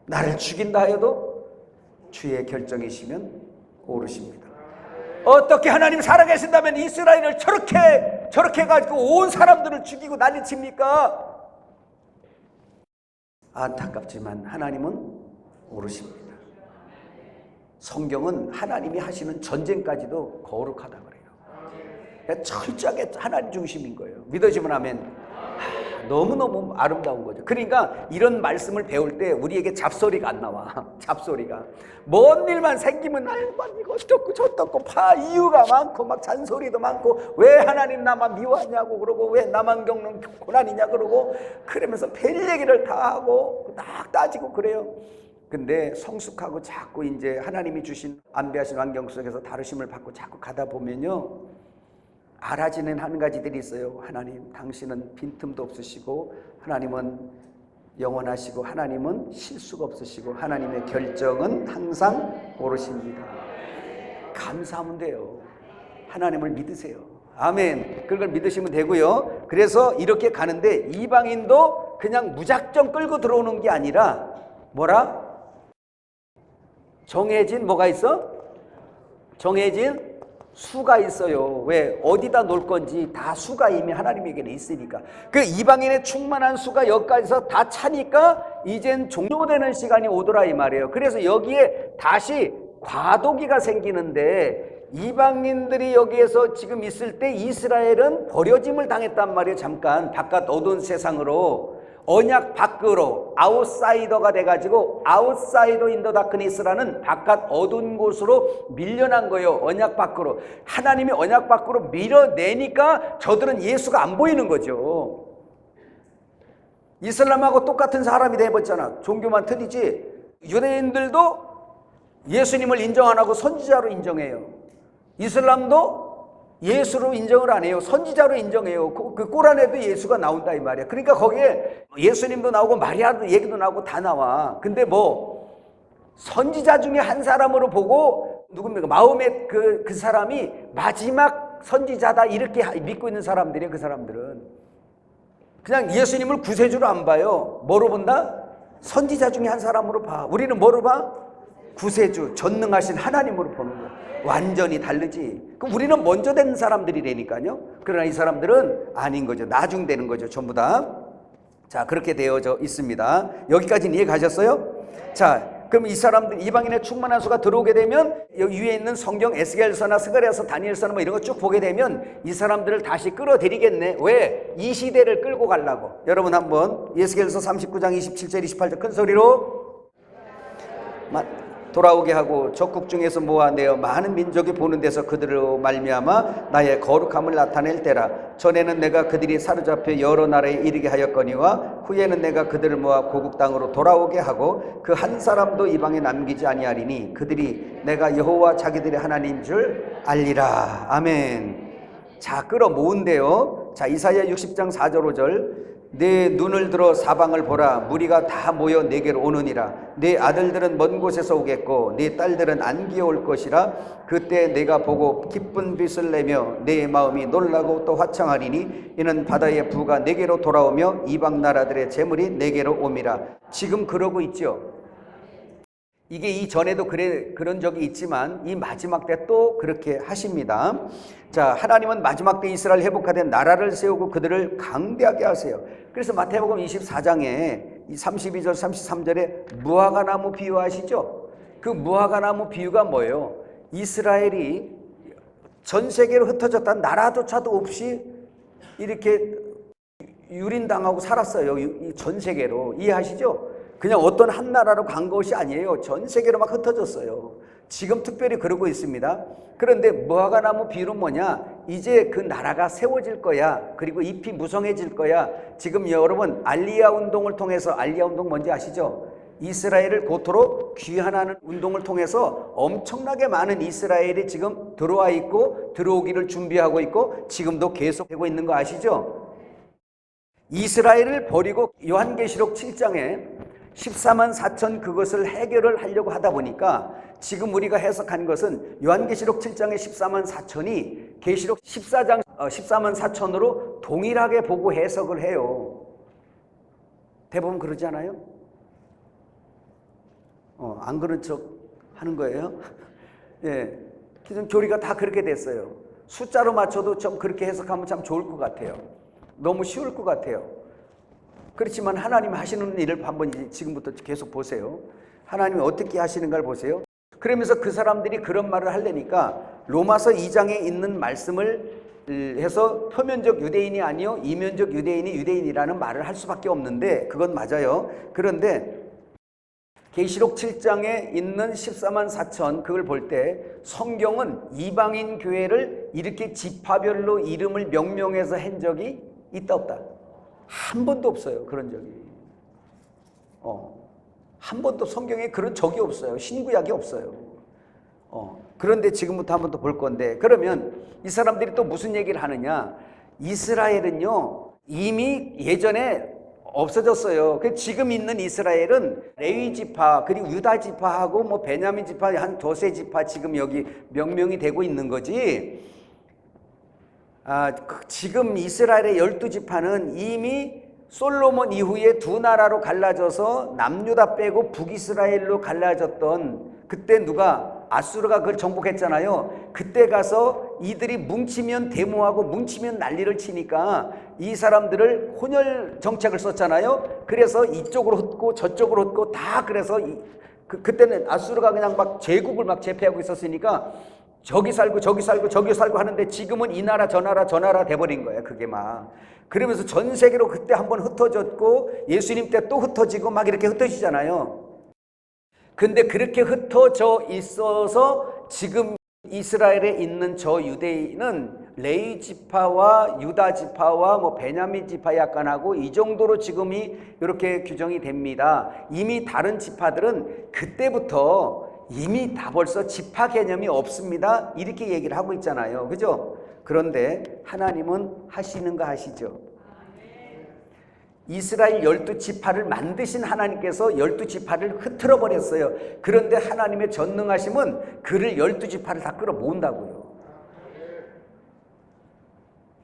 나를 죽인다 하여도 주의 결정이시면 옳으십니다. 어떻게 하나님 살아계신다면 이스라엘을 저렇게 가지고 온 사람들을 죽이고 난리칩니까? 안타깝지만 하나님은 옳으십니다. 성경은 하나님이 하시는 전쟁까지도 거룩하다 그래요. 철저하게 하나님 중심인 거예요. 믿어지면 아멘. 너무너무 아름다운 거죠. 그러니까 이런 말씀을 배울 때 우리에게 잡소리가 안 나와. 잡소리가. 뭔 일만 생기면 이거 어떻고 저떻고 이유가 많고 막 잔소리도 많고, 왜 하나님 나만 미워하냐고 그러고, 왜 나만 겪는 고난이냐 그러고, 그러면서 별 얘기를 다 하고 딱 따지고 그래요. 근데 성숙하고 자꾸 이제 하나님이 주신 안배하신 환경 속에서 다루심을 받고 자꾸 가다 보면요, 알아지는 한 가지들이 있어요. 하나님 당신은 빈틈도 없으시고, 하나님은 영원하시고, 하나님은 실수가 없으시고, 하나님의 결정은 항상 옳으십니다. 감사하면 돼요. 하나님을 믿으세요. 아멘. 그걸 믿으시면 되고요. 그래서 이렇게 가는데 이방인도 그냥 무작정 끌고 들어오는 게 아니라 뭐라? 정해진 뭐가 있어? 정해진 수가 있어요. 왜? 어디다 놓을 건지 다 수가 이미 하나님에게는 있으니까. 그 이방인의 충만한 수가 여기까지서 다 차니까 이젠 종료되는 시간이 오더라 이 말이에요. 그래서 여기에 다시 과도기가 생기는데, 이방인들이 여기에서 지금 있을 때 이스라엘은 버려짐을 당했단 말이에요. 잠깐 바깥 어두운 세상으로, 언약 밖으로 아웃사이더가 돼가지고 아웃사이더 인 더 다크니스라는 바깥 어두운 곳으로 밀려난 거예요. 언약 밖으로. 하나님이 언약 밖으로 밀어내니까 저들은 예수가 안 보이는 거죠. 이슬람하고 똑같은 사람이 돼버렸잖아. 종교만 틀리지. 유대인들도 예수님을 인정 안 하고 선지자로 인정해요. 이슬람도 예수로 인정을 안 해요. 선지자로 인정해요. 그 꼬란에도 예수가 나온다 이 말이야. 그러니까 거기에 예수님도 나오고 마리아도 얘기도 나오고 다 나와. 근데 뭐 선지자 중에 한 사람으로 보고, 누굽니까? 마음의 그 사람이 마지막 선지자다 이렇게 믿고 있는 사람들이에요. 그 사람들은 그냥 예수님을 구세주로 안 봐요. 뭐로 본다? 선지자 중에 한 사람으로 봐. 우리는 뭐로 봐? 구세주, 전능하신 하나님으로 보는 거예요. 완전히 다르지. 그럼 우리는 먼저 된 사람들이라니까요. 그러나 이 사람들은 아닌 거죠. 나중되는 거죠. 전부 다. 자, 그렇게 되어져 있습니다. 여기까지는 이해 가셨어요? 자, 그럼 이 사람들, 이방인의 충만한 수가 들어오게 되면 여기 위에 있는 성경 에스겔서나 스가랴서, 다니엘서나 뭐 이런 거 쭉 보게 되면 이 사람들을 다시 끌어들이겠네. 왜? 이 시대를 끌고 가려고. 여러분 한번 에스겔서 39장 27절 28절 큰 소리로 돌아오게 하고 적국 중에서 모아내어 많은 민족이 보는 데서 그들로 말미암아 나의 거룩함을 나타낼 때라. 전에는 내가 그들이 사로잡혀 여러 나라에 이르게 하였거니와 후에는 내가 그들을 모아 고국 땅으로 돌아오게 하고 그 한 사람도 이방에 남기지 아니하리니 그들이 내가 여호와 자기들의 하나님인 줄 알리라. 아멘. 자, 끌어모은대요. 자, 이사야 60장 4절 5절 내 눈을 들어 사방을 보라. 무리가 다 모여 내게로 오느니라. 내 아들들은 먼 곳에서 오겠고 내 딸들은 안기어 올 것이라. 그때 내가 보고 기쁜 빛을 내며 내 마음이 놀라고 또 화창하리니 이는 바다의 부가 내게로 돌아오며 이방 나라들의 재물이 내게로 옴이라. 지금 그러고 있죠. 이게 이전에도 그런 적이 있지만 이 마지막 때 또 그렇게 하십니다. 자, 하나님은 마지막 때 이스라엘 회복하되 나라를 세우고 그들을 강대하게 하세요. 그래서 마태복음 24장에 32절 33절에 무화과나무 비유하시죠. 그 무화과나무 비유가 뭐예요? 이스라엘이 전 세계로 흩어졌다 나라조차도 없이 이렇게 유린당하고 살았어요. 전 세계로. 이해하시죠? 그냥 어떤 한 나라로 간 것이 아니에요. 전 세계로 막 흩어졌어요. 지금 특별히 그러고 있습니다. 그런데 무화과나무 비유는 뭐냐? 이제 그 나라가 세워질 거야. 그리고 잎이 무성해질 거야. 지금 여러분 알리야 운동을 통해서, 알리야 운동 뭔지 아시죠? 이스라엘을 고토로 귀환하는 운동을 통해서 엄청나게 많은 이스라엘이 지금 들어와 있고 들어오기를 준비하고 있고 지금도 계속되고 있는 거 아시죠? 이스라엘을 버리고 요한계시록 7장에 14만 4천 그것을 해결을 하려고 하다 보니까 지금 우리가 해석한 것은 요한계시록 7장의 14만 4천이 계시록 14장 14만 4천으로 동일하게 보고 해석을 해요. 대부분 그러지 않아요? 안 그런 척 하는 거예요? 예. 기존 교리가 다 그렇게 됐어요. 숫자로 맞춰도 좀 그렇게 해석하면 참 좋을 것 같아요. 너무 쉬울 것 같아요. 그렇지만 하나님 하시는 일을 한번 지금부터 계속 보세요. 하나님이 어떻게 하시는가를 보세요. 그러면서 그 사람들이 그런 말을 하려니까 로마서 2장에 있는 말씀을 해서 표면적 유대인이 아니요 이면적 유대인이 유대인이라는 말을 할 수밖에 없는데 그건 맞아요. 그런데 계시록 7장에 있는 14만 4천 그걸 볼 때 성경은 이방인 교회를 이렇게 지파별로 이름을 명명해서 한 적이 있다 없다? 한 번도 없어요. 그런 적이. 한 번도 성경에 그런 적이 없어요. 신구약이 없어요. 그런데 지금부터 한 번 더 볼 건데 그러면 이 사람들이 또 무슨 얘기를 하느냐? 이스라엘은요 이미 예전에 없어졌어요. 지금 있는 이스라엘은 레위 지파 그리고 유다 지파하고 뭐 베냐민 지파 한 두세 지파 지금 여기 명명이 되고 있는 거지. 지금 이스라엘의 12지파는 이미 솔로몬 이후에 두 나라로 갈라져서 남유다 빼고 북이스라엘로 갈라졌던 그때 누가 아수르가 그걸 정복했잖아요. 그때 가서 이들이 뭉치면 데모하고 뭉치면 난리를 치니까 이 사람들을 혼혈 정책을 썼잖아요. 그래서 이쪽으로 흩고 저쪽으로 흩고 다 그래서 그때는 아수르가 그냥 막 제국을 막 제패하고 있었으니까 저기 살고 저기 살고 저기 살고 하는데 지금은 이 나라 저 나라 저 나라 돼버린 거예요. 그게 막 그러면서 전 세계로 그때 한번 흩어졌고 예수님 때 또 흩어지고 막 이렇게 흩어지잖아요. 근데 그렇게 흩어져 있어서 지금 이스라엘에 있는 저 유대인은 레위 지파와 유다 지파와 뭐 베냐민 지파 약간하고 이 정도로 지금이 이렇게 규정이 됩니다. 이미 다른 지파들은 그때부터 이미 다 벌써 지파 개념이 없습니다. 이렇게 얘기를 하고 있잖아요. 그죠? 그런데 하나님은 하시는 거 아시죠? 이스라엘 12지파를 만드신 하나님께서 12지파를 흐트러 버렸어요. 그런데 하나님의 전능하심은 그를 12지파를 다 끌어 모은다고요.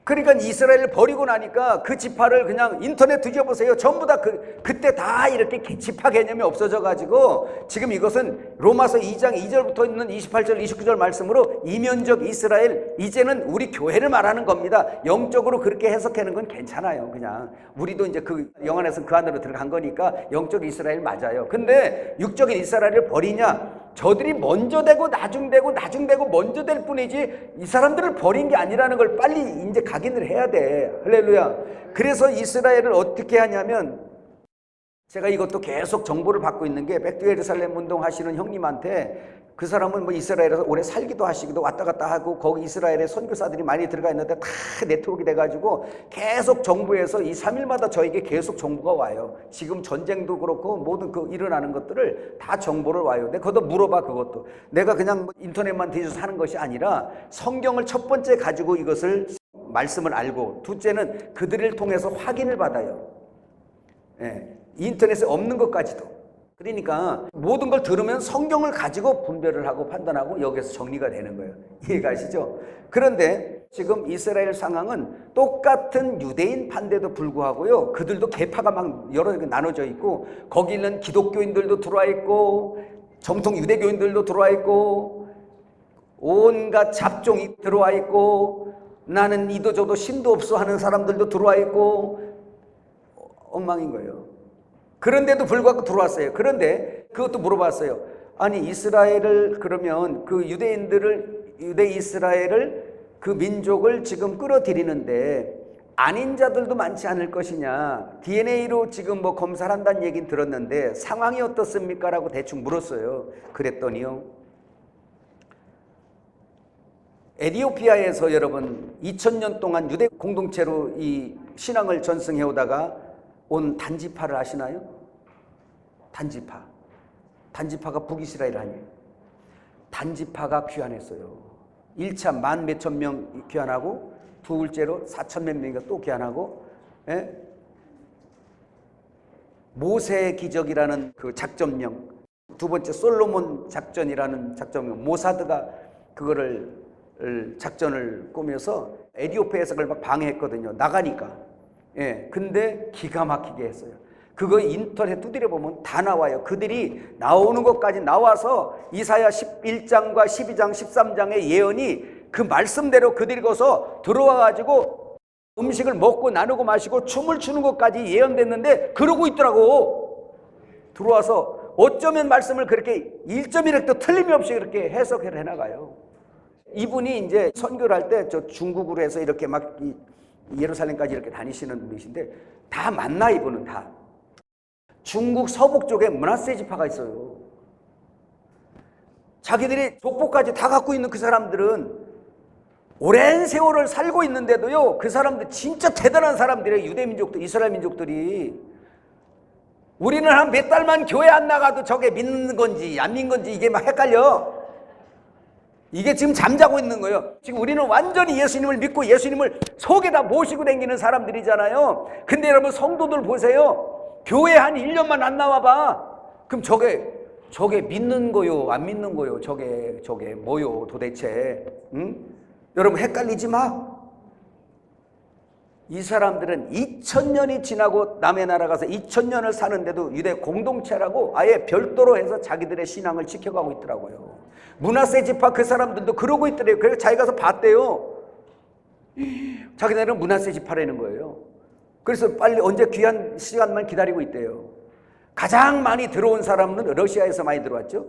그러니까 이스라엘을 버리고 나니까 그 지파를 그냥 인터넷 뒤져보세요. 전부 다 그때 다 이렇게 지파 개념이 없어져 가지고 지금 이것은 로마서 2장 2절부터 있는 28절 29절 말씀으로 이면적 이스라엘, 이제는 우리 교회를 말하는 겁니다. 영적으로 그렇게 해석하는 건 괜찮아요. 그냥 우리도 이제 그 영안에서 그 안으로 들어간 거니까 영적 이스라엘 맞아요. 근데 육적인 이스라엘을 버리냐? 저들이 먼저 되고 나중되고 나중되고 먼저 될 뿐이지 이 사람들을 버린 게 아니라는 걸 빨리 이제 각인을 해야 돼. 할렐루야. 그래서 이스라엘을 어떻게 하냐면, 제가 이것도 계속 정보를 받고 있는 게 백두 예루살렘 운동 하시는 형님한테, 그 사람은 뭐 이스라엘에서 오래 살기도 하시기도 왔다 갔다 하고 거기 이스라엘에 선교사들이 많이 들어가 있는데 다 네트워크가 돼가지고 계속 정부에서 이 3일마다 저에게 계속 정보가 와요. 지금 전쟁도 그렇고 모든 그 일어나는 것들을 다 정보를 와요. 내가 그것도 물어봐. 그것도 내가 그냥 뭐 인터넷만 뒤져서 하는 것이 아니라 성경을 첫 번째 가지고 이것을 말씀을 알고, 둘째는 그들을 통해서 확인을 받아요. 예, 인터넷에 없는 것까지도. 그러니까 모든 걸 들으면 성경을 가지고 분별을 하고 판단하고 여기서 정리가 되는 거예요. 이해가시죠? 그런데 지금 이스라엘 상황은 똑같은 유대인 반대도 불구하고요, 그들도 계파가 막 여러 개 나눠져 있고, 거기 있는 기독교인들도 들어와 있고 정통 유대교인들도 들어와 있고 온갖 잡종이 들어와 있고 나는 이도 저도 신도 없어 하는 사람들도 들어와 있고 엉망인 거예요. 그런데도 불구하고 들어왔어요. 그런데 그것도 물어봤어요. 아니 이스라엘을, 그러면 그 유대 이스라엘을, 그 민족을 지금 끌어들이는데 아닌 자들도 많지 않을 것이냐, DNA로 지금 뭐 검사를 한다는 얘기는 들었는데 상황이 어떻습니까? 라고 대충 물었어요. 그랬더니요, 에티오피아에서 여러분 2000년 동안 유대 공동체로 이 신앙을 전승해 오다가 온 단지파를 아시나요? 단지파가 북이스라엘 아니에요. 단지파가 귀환했어요. 1차 10,000 몇천 명 귀환하고, 둘째로 4,000 몇 명이 또 귀환하고, 예? 모세의 기적이라는 그 작전명, 두 번째 솔로몬 작전이라는 작전명, 모사드가 그거를 작전을 꾸며서 에티오피아에서 그걸 막 방해했거든요. 나가니까. 예, 근데 기가 막히게 했어요. 그거 인터넷 두드려 보면 다 나와요. 그들이 나오는 것까지 나와서 이사야 11장과 12장, 13장의 예언이 그 말씀대로 그들이 거서 들어와가지고 음식을 먹고 나누고 마시고 춤을 추는 것까지 예언됐는데 그러고 있더라고. 들어와서 어쩌면 말씀을 그렇게 1.1획도 틀림없이 그렇게 해석을 해나가요. 이분이 이제 선교를 할 때 저 중국으로 해서 이렇게 막 예루살렘까지 이렇게 다니시는 분이신데, 다 만나. 이분은 다 중국 서북 쪽에 므낫세 지파가 있어요. 자기들이 족보까지 다 갖고 있는 그 사람들은 오랜 세월을 살고 있는데도요, 그 사람들 진짜 대단한 사람들이에요. 유대 민족들, 이스라엘 민족들이. 우리는 한 몇 달만 교회 안 나가도 저게 믿는 건지 안 믿는 건지 이게 막 헷갈려. 이게 지금 잠자고 있는 거예요. 지금 우리는 완전히 예수님을 믿고 예수님을 속에다 모시고 다니는 사람들이잖아요. 근데 여러분 성도들 보세요. 교회 한 1년만 안 나와봐. 그럼 저게 믿는 거요, 안 믿는 거요? 저게 뭐요 도대체? 응? 여러분 헷갈리지 마. 이 사람들은 2000년이 지나고 남의 나라 가서 2000년을 사는데도 유대 공동체라고 아예 별도로 해서 자기들의 신앙을 지켜가고 있더라고요. 므낫세 지파 그 사람들도 그러고 있더래요. 그래서 자기 가서 봤대요. 자기네는 므낫세 지파라는 거예요. 그래서 빨리 언제 귀한 시간만 기다리고 있대요. 가장 많이 들어온 사람은 러시아에서 많이 들어왔죠.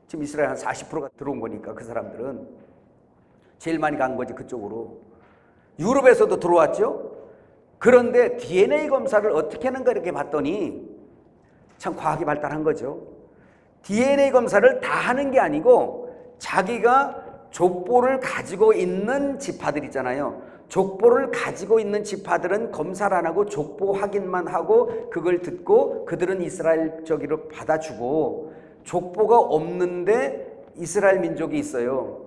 지금 이스라엘 한 40%가 들어온 거니까 그 사람들은 제일 많이 간 거지 그쪽으로. 유럽에서도 들어왔죠. 그런데 DNA 검사를 어떻게 하는가 이렇게 봤더니 참 과학이 발달한 거죠. DNA 검사를 다 하는 게 아니고 자기가 족보를 가지고 있는 지파들 있잖아요. 족보를 가지고 있는 지파들은 검사를 안 하고 족보 확인만 하고 그걸 듣고 그들은 이스라엘 저기로 받아주고, 족보가 없는데 이스라엘 민족이 있어요.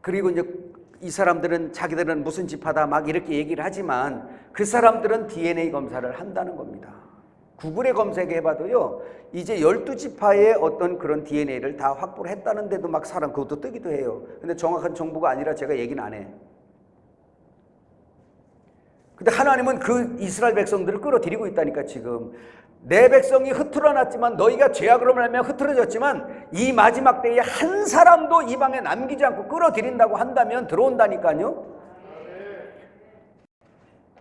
그리고 이제 이 사람들은 자기들은 무슨 지파다 막 이렇게 얘기를 하지만 그 사람들은 DNA 검사를 한다는 겁니다. 구글에 검색해봐도요, 이제 12지파의 어떤 그런 DNA를 다 확보를 했다는데도 막 사람 그것도 뜨기도 해요. 근데 정확한 정보가 아니라 제가 얘기는 안 해. 근데 하나님은 그 이스라엘 백성들을 끌어들이고 있다니까. 지금 내 백성이 흐트러났지만, 너희가 죄악으로 말하면 흐트러졌지만, 이 마지막 때에 한 사람도 이방에 남기지 않고 끌어들인다고 한다면 들어온다니까요.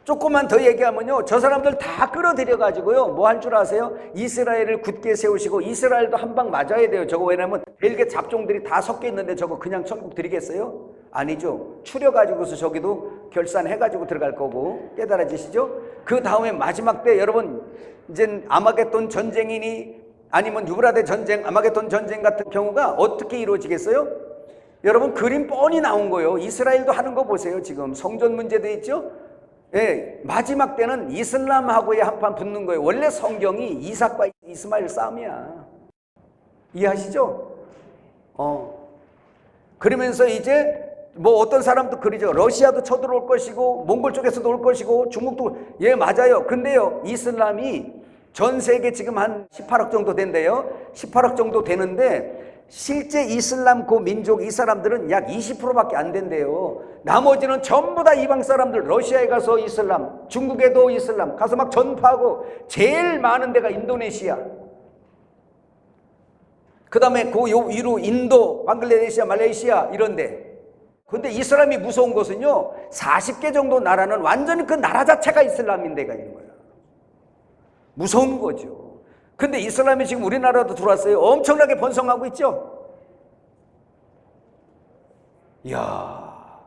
조금만 더 얘기하면요, 저 사람들 다 끌어들여가지고요, 뭐 할 줄 아세요? 이스라엘을 굳게 세우시고, 이스라엘도 한 방 맞아야 돼요. 저거 왜냐면 벨게 잡종들이 다 섞여 있는데 저거 그냥 천국 드리겠어요? 아니죠. 추려가지고서 저기도 결산해가지고 들어갈 거고. 깨달아지시죠? 그 다음에 마지막 때 여러분, 이제 아마겟돈 전쟁이니 아니면 유브라데 전쟁, 아마겟돈 전쟁 같은 경우가 어떻게 이루어지겠어요? 여러분, 그림 뻔히 나온 거예요. 이스라엘도 하는 거 보세요. 지금 성전 문제도 있죠? 예, 마지막 때는 이슬람하고의 한판 붙는 거예요. 원래 성경이 이삭과 이스마엘 싸움이야. 이해하시죠? 그러면서 이제 뭐 어떤 사람도 그러죠. 러시아도 쳐들어올 것이고, 몽골 쪽에서도 올 것이고, 중국도. 예, 맞아요. 근데요, 이슬람이 전 세계 지금 한 18억 정도 된대요. 18억 정도 되는데, 실제 이슬람 그 민족, 이 사람들은 약 20%밖에 안 된대요. 나머지는 전부 다 이방 사람들. 러시아에 가서 이슬람, 중국에도 이슬람 가서 막 전파하고, 제일 많은 데가 인도네시아, 그 다음에 그 위로 인도, 방글라데시아, 말레이시아 이런데. 근데 이슬람이 무서운 것은요, 40개 정도 나라는 완전히 그 나라 자체가 이슬람인 데가 있는 거예요. 무서운 거죠. 근데 이슬람이 지금 우리나라도 들어왔어요. 엄청나게 번성하고 있죠. 이야,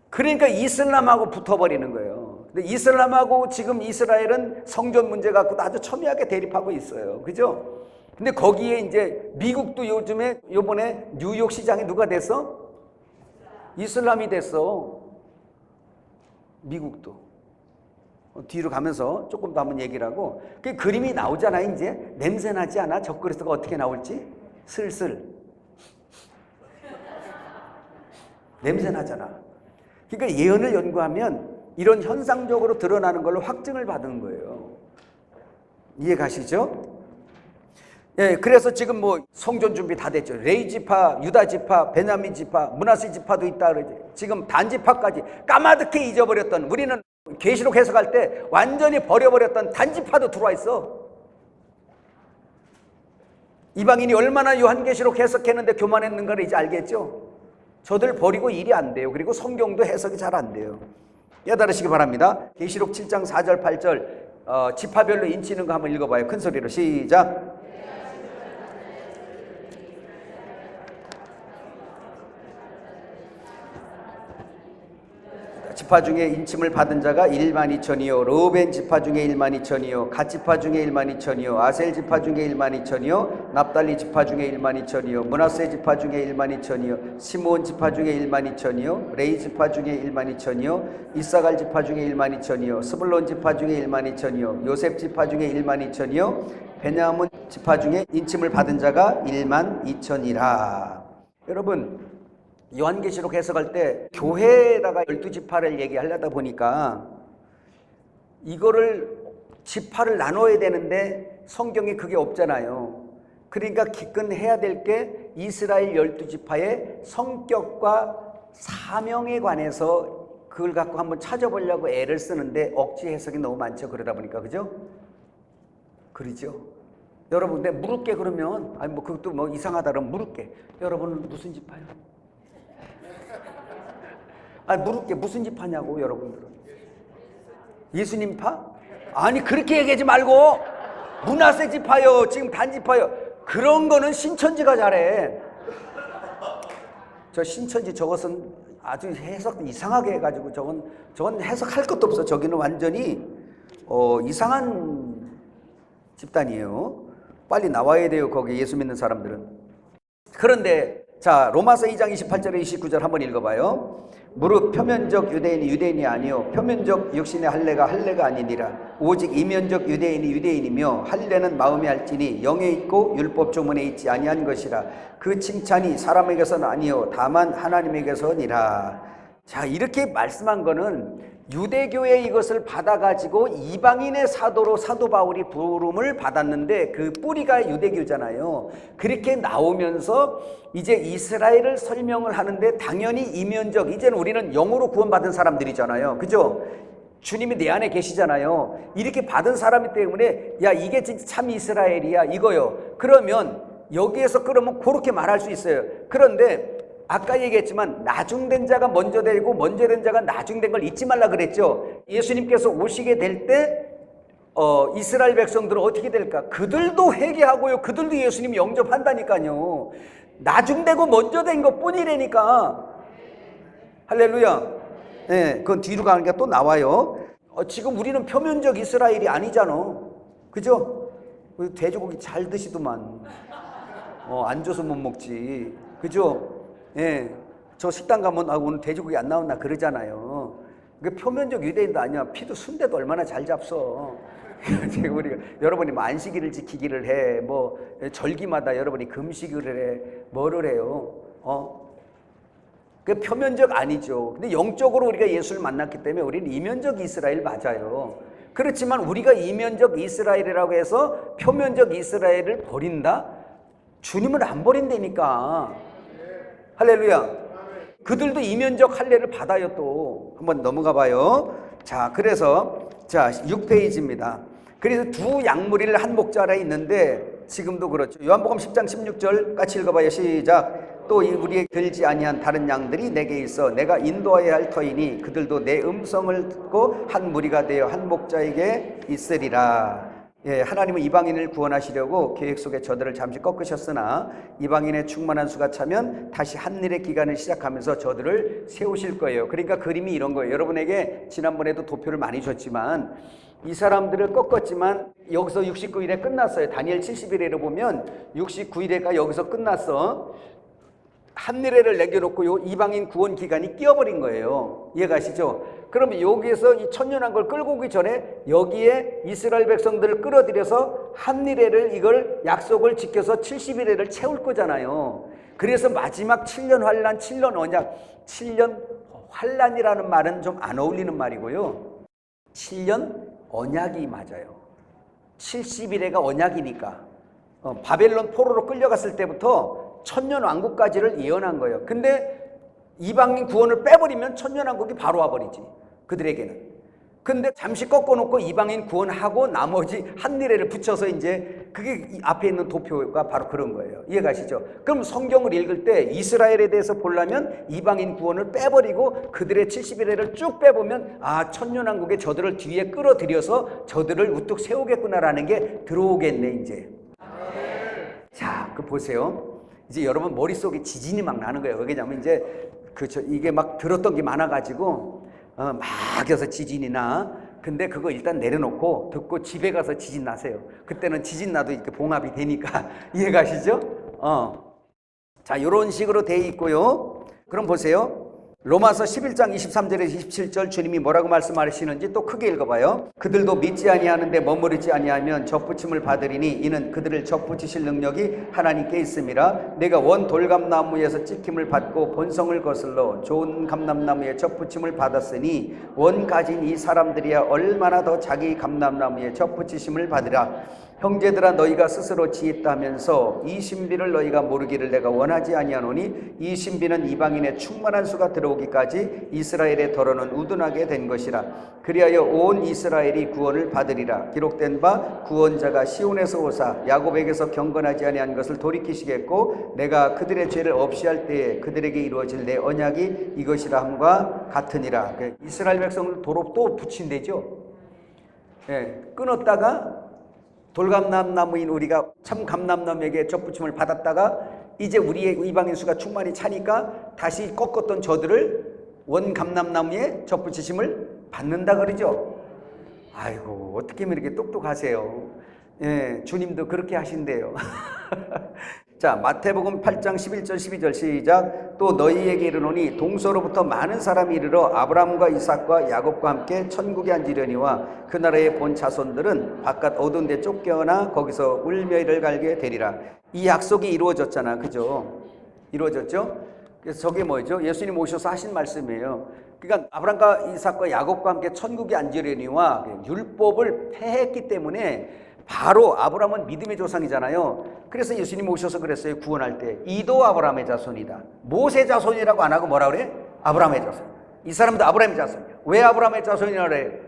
그러니까 이슬람하고 붙어버리는 거예요. 근데 이슬람하고 지금 이스라엘은 성전 문제 갖고도 아주 첨예하게 대립하고 있어요. 그죠? 근데 거기에 이제 미국도 요번에 뉴욕 시장이 누가 됐어? 이슬람이 됐어. 미국도. 뒤로 가면서 조금 더 한번 얘기를 하고, 그 그림이 나오잖아. 이제 냄새 나지 않아? 적그리스도가 어떻게 나올지 슬슬 냄새 나잖아. 그러니까 예언을 연구하면 이런 현상적으로 드러나는 걸로 확증을 받은 거예요. 이해 가시죠? 예, 그래서 지금 뭐 성전 준비 다 됐죠. 레위 지파, 유다 지파, 베냐민 지파, 므낫세 지파도 있다 그러지. 지금 단 지파까지 까마득히 잊어버렸던, 우리는 계시록 해석할 때 완전히 버려버렸던 단 지파도 들어와 있어. 이방인이 얼마나 요한계시록 해석했는데 교만했는가를 이제 알겠죠? 저들 버리고 일이 안 돼요. 그리고 성경도 해석이 잘 안 돼요. 깨달으시기 바랍니다. 계시록 7장 4절 8절 지파별로 인치는 거 한번 읽어봐요. 큰 소리로 시작. 지파 중에 인침을 받은 자가 1만 2천이요, 르우벤 지파 중에 1만 2천이요, 갓 지파 중에 1만 2천이요, 아셀 지파 중에 1만 2천이요, 납달리 지파 중에 1만 2천이요, 므낫세 지파 중에 1만 2천이요, 시므온 지파 중에 1만 2천이요, 레위 지파 중에 1만 2천이요, 이사갈 지파 중에 1만 2천이요, 스불론 지파 중에 1만 2천이요, 요셉 지파 중에 1만 2천이요, 베냐민 지파 중에 인침을 받은 자가 1만 2천이라. 여러분, 요한계시록 해석할 때 교회에다가 12지파를 얘기하려다 보니까 이거를 지파를 나눠야 되는데 성경에 그게 없잖아요. 그러니까 기껏 해야 될 게 이스라엘 12지파의 성격과 사명에 관해서 그걸 갖고 한번 찾아보려고 애를 쓰는데 억지 해석이 너무 많죠. 그러다 보니까. 그죠? 그러죠. 여러분, 내가 물을게 그러면, 아니 뭐 그것도 뭐 이상하다 그러면 물을게. 여러분은 무슨 지파요? 아니 물을게, 무슨 지파냐고 여러분들은. 예수님 파? 아니 그렇게 얘기하지 말고 므낫세 지파요, 지금 단지파요, 그런 거는 신천지가 잘해. 저 신천지 저것은 아주 해석 이상하게 해가지고 저건 해석할 것도 없어. 저기는 완전히 이상한 집단이에요. 빨리 나와야 돼요, 거기 예수 믿는 사람들은. 그런데 자, 로마서 2장 28절에 29절 한번 읽어봐요. 무릇 표면적 유대인이 유대인이 아니요 표면적 육신의 할례가 할례가 아니니라. 오직 이면적 유대인이 유대인이며 할례는 마음에 할지니 영에 있고 율법 조문에 있지 아니한 것이라. 그 칭찬이 사람에게서는 아니요 다만 하나님에게서니라. 자, 이렇게 말씀한 거는 유대교의 이것을 받아가지고 이방인의 사도로 사도 바울이 부름을 받았는데 그 뿌리가 유대교잖아요. 그렇게 나오면서 이제 이스라엘을 설명을 하는데 당연히 이면적, 이제는 우리는 영으로 구원받은 사람들이잖아요. 그죠? 주님이 내 안에 계시잖아요. 이렇게 받은 사람이 때문에 야 이게 진짜 참 이스라엘이야 이거요. 그러면 여기에서 그러면 그렇게 말할 수 있어요. 그런데 아까 얘기했지만 나중된 자가 먼저 되고 먼저 된 자가 나중된 걸 잊지 말라 그랬죠. 예수님께서 오시게 될 때 이스라엘 백성들은 어떻게 될까? 그들도 회개하고요. 그들도 예수님 영접한다니까요. 나중되고 먼저 된 것 뿐이라니까. 할렐루야. 네, 그건 뒤로 가니까 또 나와요. 지금 우리는 표면적 이스라엘이 아니잖아. 그죠? 돼지고기 잘 드시더만. 안 줘서 못 먹지. 그죠? 예. 저 식당 가면 오늘 돼지고기 안 나온다 그러잖아요. 그 표면적 유대인도 아니야. 피도 순대도 얼마나 잘 잡숴. 우리가 여러분이 안식일을 지키기를 해. 뭐 절기마다 여러분이 금식을 해. 뭐를 해요? 그 표면적 아니죠. 근데 영적으로 우리가 예수를 만났기 때문에 우리는 이면적 이스라엘 맞아요. 그렇지만 우리가 이면적 이스라엘이라고 해서 표면적 이스라엘을 버린다? 주님을 안 버린다니까. 할렐루야. 그들도 이면적 할례를 받아요. 또 한번 넘어가 봐요. 자, 그래서 6페이지입니다. 그래서 두 양무리를 한 목자라에 있는데 지금도 그렇죠. 요한복음 10장 16절 같이 읽어봐요. 시작. 또 우리에게 들지 아니한 다른 양들이 내게 있어 내가 인도하여야 할 터이니 그들도 내 음성을 듣고 한 무리가 되어 한 목자에게 있으리라. 예, 하나님은 이방인을 구원하시려고 계획 속에 저들을 잠시 꺾으셨으나 이방인의 충만한 수가 차면 다시 한일의 기간을 시작하면서 저들을 세우실 거예요. 그러니까 그림이 이런 거예요. 여러분에게 지난번에도 도표를 많이 줬지만 이 사람들을 꺾었지만 여기서 69일에 끝났어요. 다니엘 70일에로 보면 69일에가 여기서 끝났어. 한미래를 남겨놓고 이방인 구원 기간이 끼어버린 거예요. 이해가시죠? 그러면 여기에서 이 천년한 걸 끌고 오기 전에 여기에 이스라엘 백성들을 끌어들여서 한미래를 이걸 약속을 지켜서 70일에를 채울 거잖아요. 그래서 마지막 7년 환란, 7년 언약, 7년 환란이라는 말은 좀 안 어울리는 말이고요. 7년 언약이 맞아요. 70일에가 언약이니까. 바벨론 포로로 끌려갔을 때부터 천년 왕국까지를 예언한 거예요. 근데 이방인 구원을 빼버리면 천년 왕국이 바로 와버리지. 그들에게는. 근데 잠시 꺾어놓고 이방인 구원하고 나머지 한미래를 붙여서 이제 그게 앞에 있는 도표가 바로 그런 거예요. 이해가시죠? 그럼 성경을 읽을 때 이스라엘에 대해서 보려면 이방인 구원을 빼버리고 그들의 70일을 쭉 빼보면 천년왕국에 저들을 뒤에 끌어들여서 저들을 우뚝 세우겠구나라는 게 들어오겠네 이제. 자, 그 보세요. 이제 여러분 머릿속에 지진이 막 나는 거예요. 왜냐면 이제 이게 막 들었던 게 많아가지고 막 해서 지진이 나. 근데 그거 일단 내려놓고 듣고 집에 가서 지진 나세요. 그때는 지진 나도 이렇게 봉합이 되니까. 이해가시죠? 자, 이런 식으로 돼 있고요. 그럼 보세요. 로마서 11장 23절에서 27절 주님이 뭐라고 말씀하시는지 또 크게 읽어봐요. 그들도 믿지 아니하는데 머무르지 아니하면 접붙임을 받으리니 이는 그들을 접붙이실 능력이 하나님께 있음이라. 내가 원 돌감나무에서 찍힘을 받고 본성을 거슬러 좋은 감람나무에 접붙임을 받았으니 원 가진 이 사람들이야 얼마나 더 자기 감람나무에 접붙이심을 받으라. 형제들아 너희가 스스로 지있다면서 이 신비를 너희가 모르기를 내가 원하지 아니하노니 이 신비는 이방인의 충만한 수가 들어오기까지 이스라엘의 더러는 우둔하게 된 것이라. 그리하여 온 이스라엘이 구원을 받으리라. 기록된 바 구원자가 시온에서 오사 야곱에게서 경건하지 아니한 것을 돌이키시겠고 내가 그들의 죄를 없이 할 때에 그들에게 이루어질 내 언약이 이것이라 함과 같으니라. 이스라엘 백성을 도로 또 붙인대죠. 예, 끊었다가 돌감람나무인 우리가 참 감람나무에게 접붙임을 받았다가 이제 우리의 이방인 수가 충만히 차니까 다시 꺾었던 저들을 원 감람나무에 접붙이심을 받는다 그러죠. 아이고 어떻게 이렇게 똑똑하세요. 예, 주님도 그렇게 하신대요. 자, 마태복음 8장 11절 12절 시작. 또 너희에게 이르노니 동서로부터 많은 사람이 이르러 아브라함과 이삭과 야곱과 함께 천국에 앉으려니와 그 나라의 본 자손들은 바깥 어두운 데 쫓겨나 거기서 울며 이를 갈게 되리라. 이 약속이 이루어졌잖아. 그죠? 이루어졌죠? 그래서 저게 뭐죠? 예수님 오셔서 하신 말씀이에요. 그러니까 아브라함과 이삭과 야곱과 함께 천국에 앉으려니와 율법을 폐했기 때문에 바로 아브라함은 믿음의 조상이잖아요. 그래서 예수님 오셔서 그랬어요. 구원할 때 이도 아브라함의 자손이다. 모세 자손이라고 안 하고 뭐라 그래? 아브라함의 자손. 이 사람도 아브라함의 자손이야. 왜 아브라함의 자손이라 그래?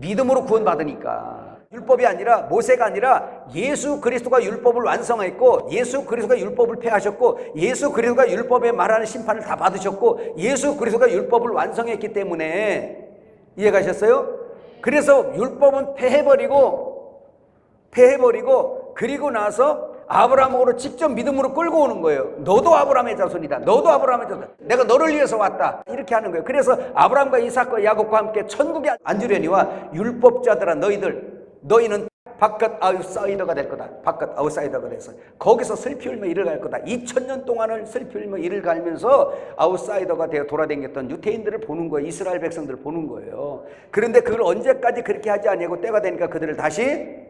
믿음으로 구원받으니까. 율법이 아니라, 모세가 아니라 예수 그리스도가 율법을 완성했고, 예수 그리스도가 율법을 폐하셨고, 예수 그리스도가 율법에 말하는 심판을 다 받으셨고, 예수 그리스도가 율법을 완성했기 때문에, 이해가셨어요? 그래서 율법은 폐해버리고 그리고 나서 아브라함으로 직접 믿음으로 끌고 오는 거예요. 너도 아브라함의 자손이다. 너도 아브라함의 자손. 내가 너를 위해서 왔다. 이렇게 하는 거예요. 그래서 아브라함과 이삭과 야곱과 함께 천국에 앉으려니와 율법자들아 너희는 바깥 아웃사이더가 될 거다. 바깥 아웃사이더가 돼서 거기서 슬피 울며 이를 갈 거다. 2000년 동안을 슬피 울며 이를 갈면서 아웃사이더가 되어 돌아다녔던 유대인들을 보는 거예요. 이스라엘 백성들을 보는 거예요. 그런데 그걸 언제까지 그렇게 하지 아니하고 때가 되니까 그들을 다시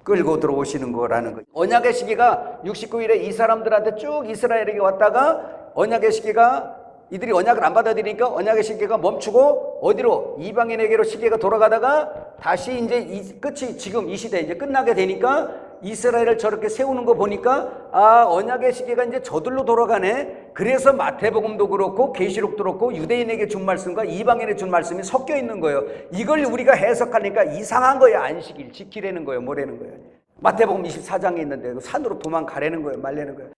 끌고 들어오시는 거라는 거예요. 언약의 시기가 69일에 이 사람들한테 쭉 이스라엘에게 왔다가 언약의 시기가 이들이 언약을 안 받아들이니까 언약의 시기가 멈추고 어디로? 이방인에게로 시기가 돌아가다가 다시 이제 끝이 지금 이 시대 이제 끝나게 되니까 이스라엘을 저렇게 세우는 거 보니까 언약의 시기가 이제 저들로 돌아가네. 그래서 마태복음도 그렇고 계시록도 그렇고 유대인에게 준 말씀과 이방인에게 준 말씀이 섞여 있는 거예요. 이걸 우리가 해석하니까 이상한 거예요. 안식일 지키라는 거예요. 뭐라는 거예요. 마태복음 24장에 있는데 산으로 도망가라는 거예요. 말라는 거예요.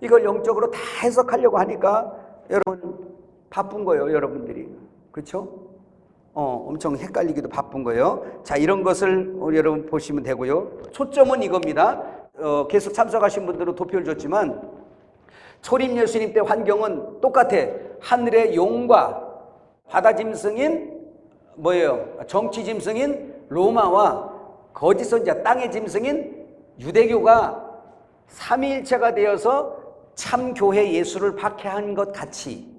이걸 영적으로 다 해석하려고 하니까 여러분 바쁜 거예요. 여러분들이. 그렇죠? 엄청 헷갈리기도 바쁜 거예요. 자, 이런 것을 여러분 보시면 되고요. 초점은 이겁니다. 계속 참석하신 분들은 도표를 줬지만 초림 예수님 때 환경은 똑같아. 하늘의 용과 바다 짐승인 정치 짐승인 로마와 거짓 선지자 땅의 짐승인 유대교가 삼위일체가 되어서 참 교회 예수를 박해한 것 같이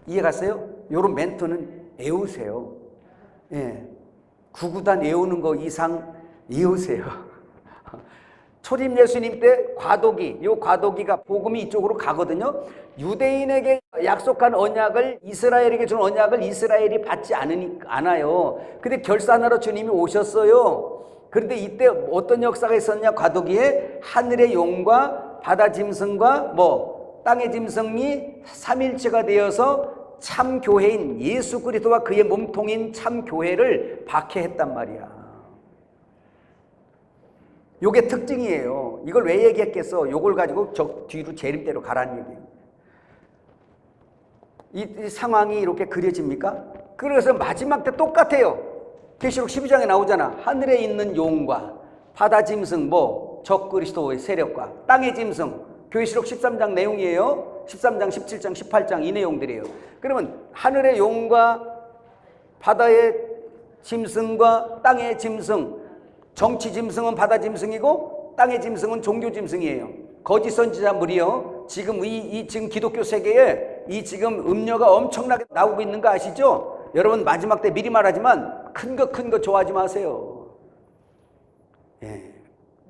이해갔어요? 요런 멘트는 외우세요. 예. 구구단 외우는 거 이상 외우세요. 초림 예수님 때 과도기가 복음이 이쪽으로 가거든요. 유대인에게 약속한 언약을 이스라엘에게 준 언약을 이스라엘이 받지 않아요. 근데 결산하러 주님이 오셨어요. 그런데 이때 어떤 역사가 있었냐? 과도기에 하늘의 용과 바다 짐승과 땅의 짐승이 삼일체가 되어서 참 교회인 예수 그리스도와 그의 몸통인 참 교회를 박해했단 말이야. 요게 특징이에요. 이걸 왜 얘기했겠어? 요걸 가지고 저 뒤로 재림대로 가라는 얘기예요. 이 상황이 이렇게 그려집니까? 그래서 마지막 때 똑같아요. 계시록 12장에 나오잖아. 하늘에 있는 용과 바다 짐승 적 그리스도의 세력과 땅의 짐승. 계시록 13장 내용이에요. 13장, 17장, 18장 이 내용들이에요. 그러면 하늘의 용과 바다의 짐승과 땅의 짐승, 정치 짐승은 바다 짐승이고 땅의 짐승은 종교 짐승이에요. 거짓 선지자 무리요. 지금 지금 기독교 세계에 이 지금 음료가 엄청나게 나오고 있는 거 아시죠? 여러분 마지막 때 미리 말하지만 큰 거 좋아하지 마세요. 예.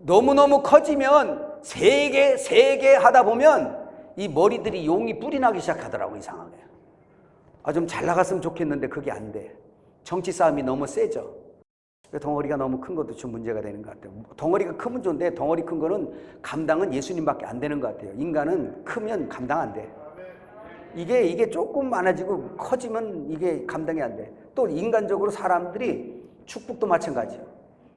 너무너무 커지면 세게 하다 보면 이 머리들이 용이 뿔이 나기 시작하더라고. 이상하게. 좀 잘 나갔으면 좋겠는데 그게 안 돼. 정치 싸움이 너무 세죠. 덩어리가 너무 큰 것도 좀 문제가 되는 것 같아요. 덩어리가 크면 좋은데 덩어리 큰 거는 감당은 예수님밖에 안 되는 것 같아요. 인간은 크면 감당 안 돼. 이게 조금 많아지고 커지면 이게 감당이 안 돼. 또 인간적으로 사람들이 축복도 마찬가지예요.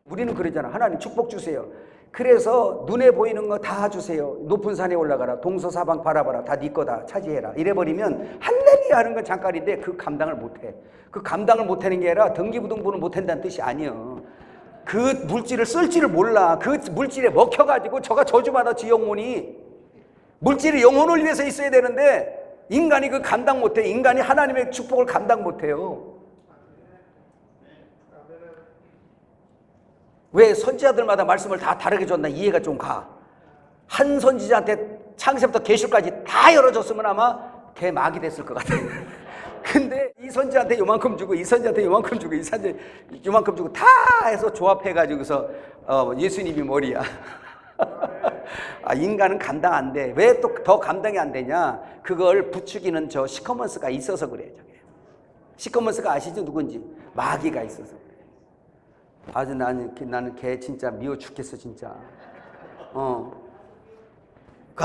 우리는 그러잖아. 하나님 축복 주세요. 그래서 눈에 보이는 거 다 주세요. 높은 산에 올라가라. 동서사방 바라봐라. 다 네 거다. 차지해라. 이래버리면 할렐루야 하는 건 잠깐인데 그 감당을 못해. 그 감당을 못하는 게 아니라 등기부등본을 못한다는 뜻이 아니에요. 그 물질을 쓸지를 몰라. 그 물질에 먹혀가지고 저가 저주받아 지 영혼이. 물질이 영혼을 위해서 있어야 되는데 인간이 그 감당 못해. 인간이 하나님의 축복을 감당 못해요. 왜 선지자들마다 말씀을 다 다르게 줬나 이해가 좀 가. 한 선지자한테 창세부터 계시까지 다 열어줬으면 아마 걔 막이 됐을 것 같아. 근데 이 선지자한테 요만큼 주고 이 선지자한테 요만큼 주고 이 선지자한테 요만큼 주고 다 해서 조합해가지고서 예수님이 머리야. 인간은 감당 안 돼. 왜 또 더 감당이 안 되냐? 그걸 부추기는 저 시커먼스가 있어서 그래. 저게. 시커먼스가 아시죠? 누군지? 마귀가 있어서. 아주 나는 걔 진짜 미워 죽겠어 진짜.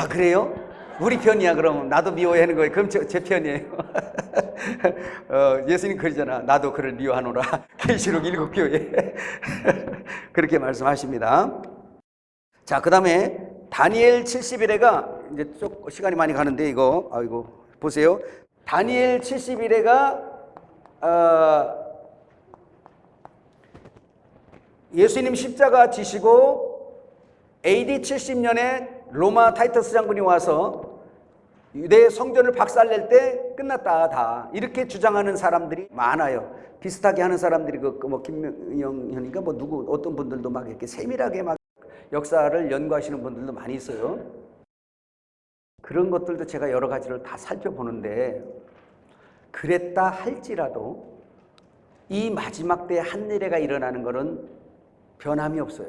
그래요? 우리 편이야. 그럼 나도 미워하는 거예요. 그럼 제 편이에요. 예수님 그러잖아. 나도 그를 미워하노라. 계시록 7교에 그렇게 말씀하십니다. 자, 그 다음에 다니엘 70일에가 이제 좀 시간이 많이 가는데 이거 아이고 보세요. 다니엘 70일에가 예수님 십자가 지시고 AD 70년에 로마 타이터스 장군이 와서 유대 성전을 박살낼 때 끝났다 다 이렇게 주장하는 사람들이 많아요. 비슷하게 하는 사람들이 뭐 김영현인가 뭐 누구 어떤 분들도 막 이렇게 세밀하게 막 역사를 연구하시는 분들도 많이 있어요. 그런 것들도 제가 여러 가지를 다 살펴보는데 그랬다 할지라도 이 마지막 때에 한 일회가 일어나는 것은 변함이 없어요.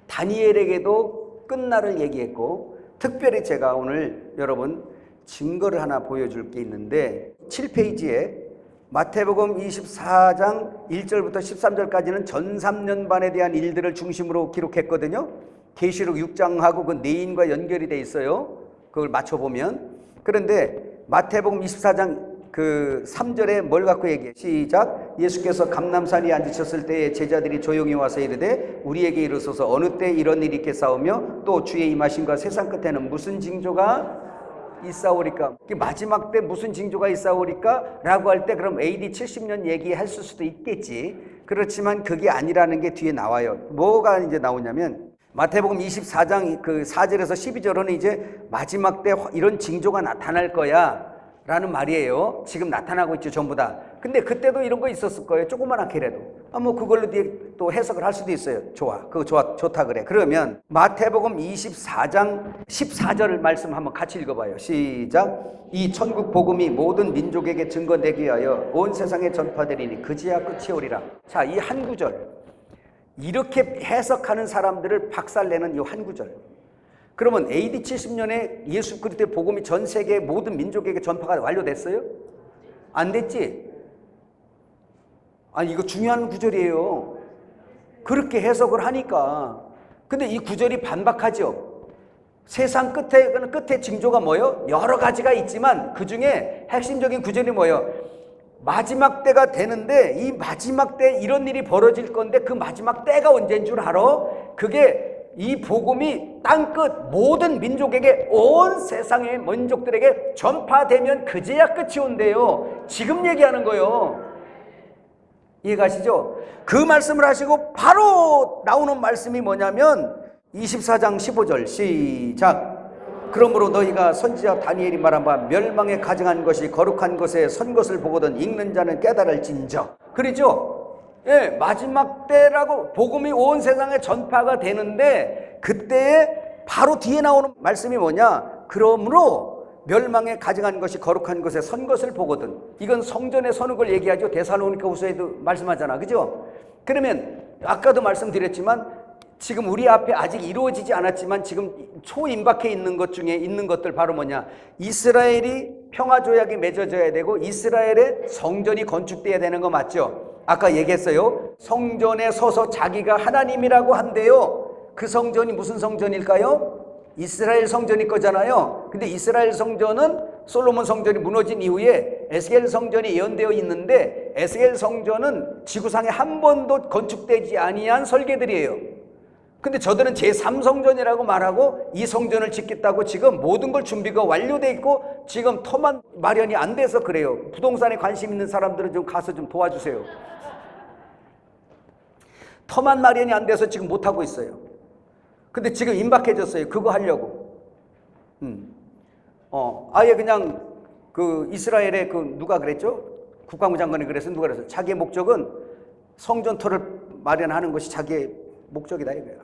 다니엘에게도 끝날을 얘기했고 특별히 제가 오늘 여러분 증거를 하나 보여줄 게 있는데 7페이지에 마태복음 24장 1절부터 13절까지는 전 3년반에 대한 일들을 중심으로 기록했거든요. 계시록 6장하고 그 내인과 연결이 돼 있어요. 그걸 맞춰보면. 그런데 마태복음 24장 그 3절에 뭘 갖고 얘기해? 시작. 예수께서 감람산 위에 앉으셨을 때에 제자들이 조용히 와서 이르되 우리에게 이르소서 어느 때 이런 일이 있겠사오며 또 주의 임하심과 세상 끝에는 무슨 징조가 있사오리까? 마지막 때 무슨 징조가 있사오리까? 라고 할 때 그럼 AD 70년 얘기했을 수도 있겠지. 그렇지만 그게 아니라는 게 뒤에 나와요. 뭐가 이제 나오냐면 마태복음 24장 그 4절에서 12절은 이제 마지막 때 이런 징조가 나타날 거야 라는 말이에요. 지금 나타나고 있죠, 전부 다. 근데 그때도 이런 거 있었을 거예요. 조그만하게라도. 뭐 그걸로 또 해석을 할 수도 있어요. 좋아. 그거 좋다 그래. 그러면 마태복음 24장 14절 말씀 한번 같이 읽어봐요. 시작. 이 천국 복음이 모든 민족에게 증거되게 하여 온 세상에 전파되리니 그제야 끝이 오리라. 자, 이 한 구절. 이렇게 해석하는 사람들을 박살내는 이 한 구절. 그러면 AD 70년에 예수 그리스도의 복음이 전 세계 모든 민족에게 전파가 완료됐어요? 안 됐지? 아니 이거 중요한 구절이에요. 그렇게 해석을 하니까. 근데 이 구절이 반박하죠. 세상 끝에 징조가 뭐예요? 여러 가지가 있지만 그 중에 핵심적인 구절이 뭐예요? 마지막 때가 되는데 이 마지막 때 이런 일이 벌어질 건데 그 마지막 때가 언제인 줄 알아? 그게 이 복음이 땅끝 모든 민족에게 온 세상의 민족들에게 전파되면 그제야 끝이 온대요. 지금 얘기하는 거예요. 이해가시죠? 그 말씀을 하시고 바로 나오는 말씀이 뭐냐면 24장 15절 시작. 그러므로 너희가 선지자 다니엘이 말한 바 멸망에 가증한 것이 거룩한 것에 선 것을 보거든 읽는 자는 깨달을진저. 그러죠? 예, 마지막 때라고 복음이 온 세상에 전파가 되는데 그때에 바로 뒤에 나오는 말씀이 뭐냐? 그러므로 멸망에 가증한 것이 거룩한 것에 선 것을 보거든. 이건 성전에 서는 걸 얘기하죠. 데살로니가후서에도 말씀하잖아. 그죠? 그러면 아까도 말씀드렸지만 지금 우리 앞에 아직 이루어지지 않았지만 지금 초임박해 있는 것 중에 있는 것들 바로 뭐냐? 이스라엘이 평화조약이 맺어져야 되고 이스라엘의 성전이 건축돼야 되는 거 맞죠? 아까 얘기했어요. 성전에 서서 자기가 하나님이라고 한대요. 그 성전이 무슨 성전일까요? 이스라엘 성전일 거잖아요. 근데 이스라엘 성전은 솔로몬 성전이 무너진 이후에 에스겔 성전이 예언되어 있는데 에스겔 성전은 지구상에 한 번도 건축되지 아니한 설계들이에요. 근데 저들은 제3성전이라고 말하고 이 성전을 짓겠다고 지금 모든 걸 준비가 완료돼 있고 지금 터만 마련이 안 돼서 그래요. 부동산에 관심 있는 사람들은 좀 가서 좀 도와주세요. 터만 마련이 안 돼서 지금 못하고 있어요. 근데 지금 임박해졌어요. 그거 하려고. 아예 그냥 그 이스라엘의 그 누가 그랬죠? 국방부 장관이 그래서 누가 그랬어요? 자기의 목적은 성전터를 마련하는 것이 자기의 목적이다 이거야.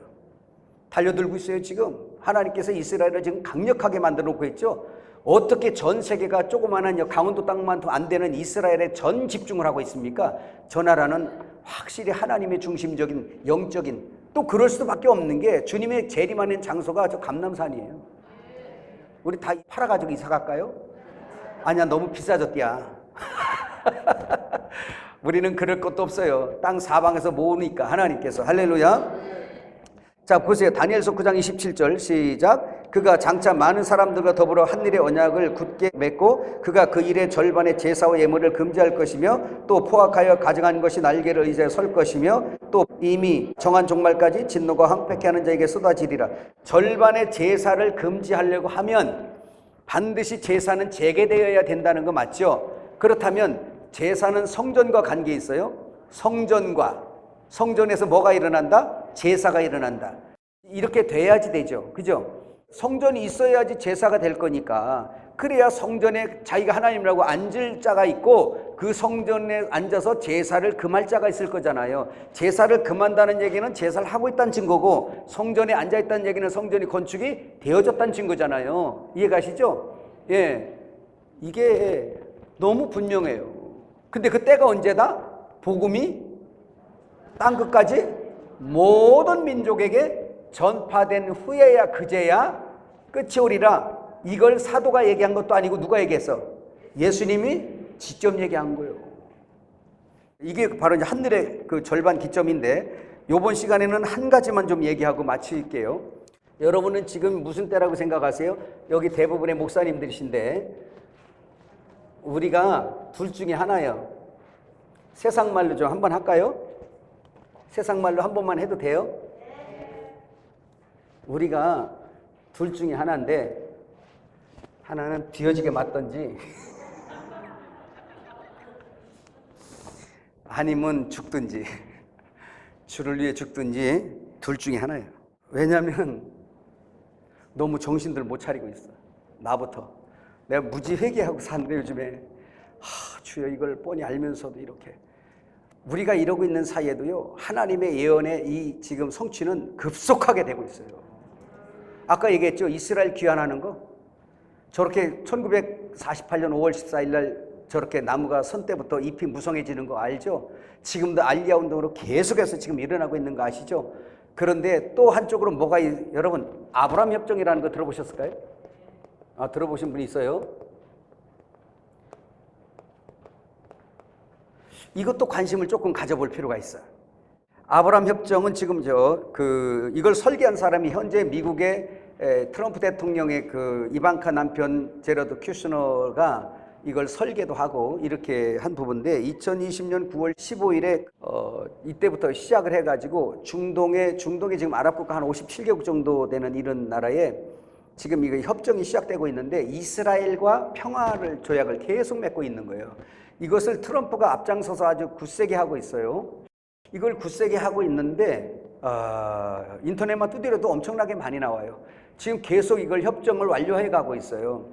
달려들고 있어요 지금. 하나님께서 이스라엘을 지금 강력하게 만들어 놓고 있죠. 어떻게 전 세계가 조그마한 강원도 땅만 안 되는 이스라엘에 전 집중을 하고 있습니까? 저 나라는 확실히 하나님의 중심적인 영적인 또 그럴 수밖에 없는 게 주님의 재림하는 장소가 저 감람산이에요. 우리 다 팔아가지고 이사 갈까요? 아니야 너무 비싸졌디야. 우리는 그럴 것도 없어요. 땅 사방에서 모으니까 하나님께서 할렐루야. 자, 보세요. 다니엘서 9장 27절 시작. 그가 장차 많은 사람들과 더불어 한 일의 언약을 굳게 맺고 그가 그 일의 절반의 제사와 예물을 금지할 것이며 또 포악하여 가증한 것이 날개를 의지하여 설 것이며 또 이미 정한 종말까지 진노가 황폐케 하는 자에게 쏟아지리라. 절반의 제사를 금지하려고 하면 반드시 제사는 재개되어야 된다는 거 맞죠? 그렇다면 제사는 성전과 관계 있어요? 성전에서 뭐가 일어난다? 제사가 일어난다. 이렇게 돼야지 되죠. 그죠? 성전이 있어야지 제사가 될 거니까. 그래야 성전에 자기가 하나님이라고 앉을 자가 있고 그 성전에 앉아서 제사를 금할 자가 있을 거잖아요. 제사를 금한다는 얘기는 제사를 하고 있다는 증거고 성전에 앉아 있다는 얘기는 성전이 건축이 되어졌다는 증거잖아요. 이해가시죠? 예. 이게 너무 분명해요. 근데 그 때가 언제다? 복음이 땅끝까지 모든 민족에게 전파된 후에야 그제야 끝이 오리라. 이걸 사도가 얘기한 것도 아니고 누가 얘기했어? 예수님이 직접 얘기한 거예요. 이게 바로 이제 하늘의 그 절반 기점인데 이번 시간에는 한 가지만 좀 얘기하고 마칠게요. 여러분은 지금 무슨 때라고 생각하세요? 여기 대부분의 목사님들이신데 우리가 둘 중에 하나예요. 세상 말로 좀 한번 할까요? 세상 말로 한 번만 해도 돼요? 우리가 둘 중에 하나인데 하나는 뒤어지게 맞던지 아니면 죽든지 주를 위해 죽든지 둘 중에 하나예요. 왜냐하면 너무 정신들 못 차리고 있어. 나부터. 내가 무지 회개하고 사는데 요즘에 주여 이걸 뻔히 알면서도 이렇게 우리가 이러고 있는 사이에도요 하나님의 예언의 이 지금 성취는 급속하게 되고 있어요. 아까 얘기했죠. 이스라엘 귀환하는 거 저렇게 1948년 5월 14일 날 저렇게 나무가 선 때부터 잎이 무성해지는 거 알죠? 지금도 알리아 운동으로 계속해서 지금 일어나고 있는 거 아시죠? 그런데 또 한쪽으로 뭐가 여러분 아브라함 협정이라는 거 들어보셨을까요? 들어보신 분이 있어요? 이것도 관심을 조금 가져볼 필요가 있어요. 아브라함 협정은 지금 이걸 설계한 사람이 현재 미국의 트럼프 대통령의 그 이방카 남편 제러드 큐셔너가 이걸 설계도 하고 이렇게 한 부분인데 2020년 9월 15일에 이때부터 시작을 해가지고 중동에 지금 아랍국가 한 57개국 정도 되는 이런 나라에 지금 이거 협정이 시작되고 있는데 이스라엘과 평화를 조약을 계속 맺고 있는 거예요. 이것을 트럼프가 앞장서서 아주 굳세게 하고 있어요. 이걸 굳세게 하고 있는데 인터넷만 두드려도 엄청나게 많이 나와요. 지금 계속 이걸 협정을 완료해 가고 있어요.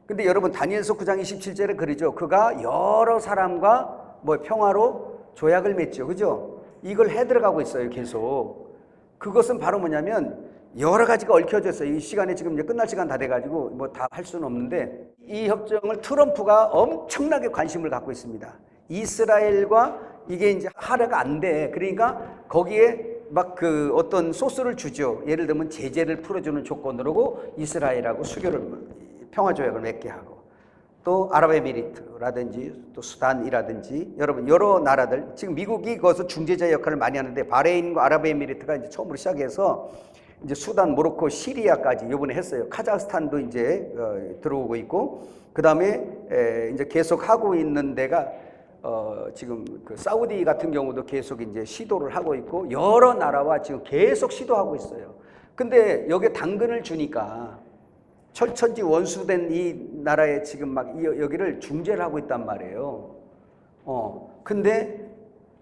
근데 여러분 다니엘서 9장 27절에 그러죠. 그가 여러 사람과 평화로 조약을 맺죠. 그죠? 이걸 해 들어가고 있어요. 계속. 그것은 바로 뭐냐면 여러 가지가 얽혀져 있어요. 이 시간에 지금 이제 끝날 시간 다 돼가지고 다 할 수는 없는데 이 협정을 트럼프가 엄청나게 관심을 갖고 있습니다. 이스라엘과 이게 이제 하려가 안 돼. 그러니까 거기에 막 그 어떤 소스를 주죠. 예를 들면 제재를 풀어주는 조건으로 이스라엘하고 평화 조약을 맺게 하고 또 아랍에미리트라든지 또 수단이라든지 여러분 여러 나라들 지금 미국이 거기서 중재자 역할을 많이 하는데 바레인과 아랍에미리트가 이제 처음으로 시작해서 이제 수단, 모로코, 시리아까지 이번에 했어요. 카자흐스탄도 이제 들어오고 있고 그 다음에 이제 계속 하고 있는 데가 지금 그 사우디 같은 경우도 계속 이제 시도를 하고 있고 여러 나라와 지금 계속 시도하고 있어요. 근데 여기에 당근을 주니까 철천지 원수된 이 나라에 지금 막 여기를 중재를 하고 있단 말이에요. 근데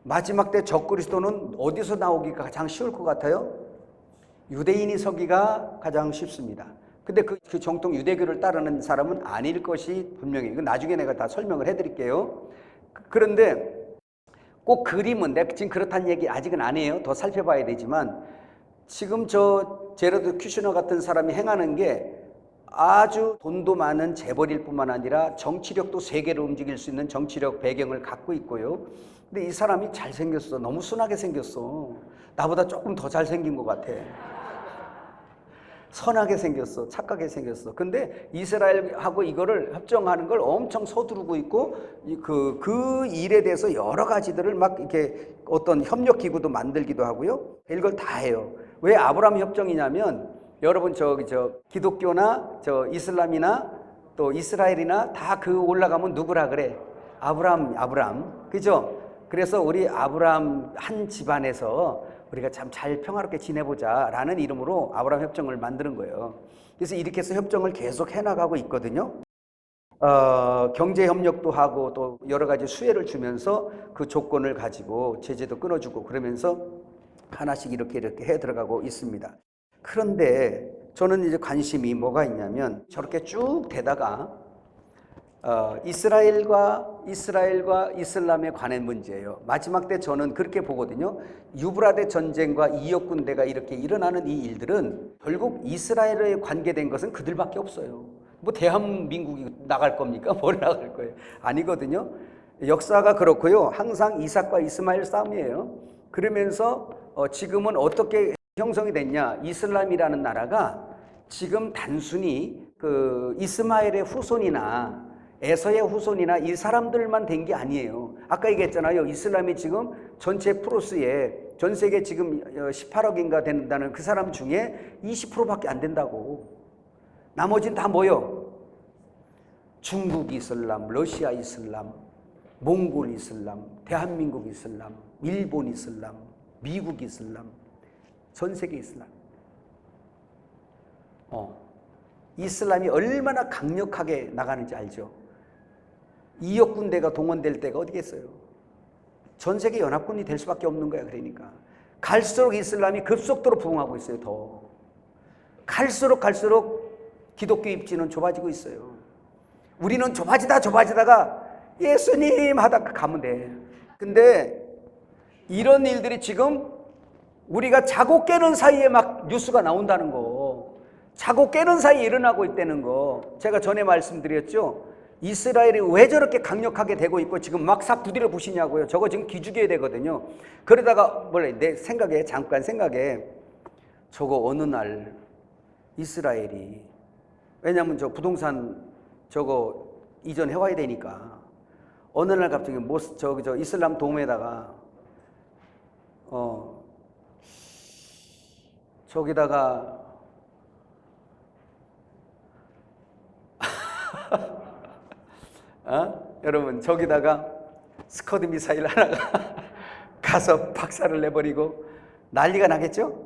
마지막 때 적그리스도는 어디서 나오기가 가장 쉬울 것 같아요? 유대인이 서기가 가장 쉽습니다. 근데 그 정통 유대교를 따르는 사람은 아닐 것이 분명해요. 이건 나중에 내가 다 설명을 해드릴게요. 그런데 꼭 그림은 내가 지금 그렇다는 얘기 아직은 안 해요. 더 살펴봐야 되지만 지금 저 제러드 큐셔너 같은 사람이 행하는 게 아주 돈도 많은 재벌일 뿐만 아니라 정치력도 세계를 움직일 수 있는 정치력 배경을 갖고 있고요. 근데 이 사람이 잘생겼어. 너무 순하게 생겼어. 나보다 조금 더 잘생긴 것 같아. 선하게 생겼어. 착하게 생겼어. 근데 이스라엘하고 이거를 협정하는 걸 엄청 서두르고 있고 그 일에 대해서 여러 가지들을 막 이렇게 어떤 협력 기구도 만들기도 하고요. 이걸 다 해요. 왜 아브라함 협정이냐면 여러분 기독교나 이슬람이나 또 이스라엘이나 다 그 올라가면 누구라 그래? 아브라함. 그죠? 그래서 우리 아브라함 한 집안에서 우리가 참 잘 평화롭게 지내보자라는 이름으로 아브라함 협정을 만드는 거예요. 그래서 이렇게 해서 협정을 계속 해나가고 있거든요. 경제 협력도 하고 또 여러 가지 수혜를 주면서 그 조건을 가지고 제재도 끊어주고 그러면서 하나씩 이렇게 해 들어가고 있습니다. 그런데 저는 이제 관심이 뭐가 있냐면 저렇게 쭉 되다가 이스라엘과 이슬람에 관한 문제예요. 마지막 때 저는 그렇게 보거든요. 유브라데 전쟁과 이역 군대가 이렇게 일어나는 이 일들은 결국 이스라엘에 관계된 것은 그들밖에 없어요. 뭐 대한민국이 나갈 겁니까? 뭘 나갈 거예요? 아니거든요. 역사가 그렇고요. 항상 이삭과 이스마엘 싸움이에요. 그러면서 지금은 어떻게 형성이 됐냐? 이슬람이라는 나라가 지금 단순히 그 이스마엘의 후손이나 에서의 후손이나 이 사람들만 된 게 아니에요. 아까 얘기했잖아요. 이슬람이 지금 전체 프로스에 전 세계 지금 18억인가 된다는 그 사람 중에 20%밖에 안 된다고. 나머지는 다 뭐요? 중국 이슬람, 러시아 이슬람, 몽골 이슬람, 대한민국 이슬람, 일본 이슬람, 미국 이슬람, 전 세계 이슬람. 이슬람이 얼마나 강력하게 나가는지 알죠? 이역 군대가 동원될 때가 어디겠어요? 전 세계 연합군이 될 수밖에 없는 거야. 그러니까 갈수록 이슬람이 급속도로 부흥하고 있어요. 더 갈수록 기독교 입지는 좁아지고 있어요. 우리는 좁아지다가 예수님 하다가 가면 돼. 근데 이런 일들이 지금 우리가 자고 깨는 사이에 막 뉴스가 나온다는 거, 자고 깨는 사이에 일어나고 있다는 거. 제가 전에 말씀드렸죠. 이스라엘이 왜 저렇게 강력하게 되고 있고 지금 막 삽 두드려 부시냐고요. 저거 지금 기죽여야 되거든요. 그러다가 내 생각에 잠깐 저거 어느 날 이스라엘이, 왜냐하면 저 부동산 저거 이전해 와야 되니까 어느 날 갑자기 저 이슬람 도움에다가 저기다가 여러분 저기다가 스커드 미사일 하나가 가서 박살을 내버리고 난리가 나겠죠?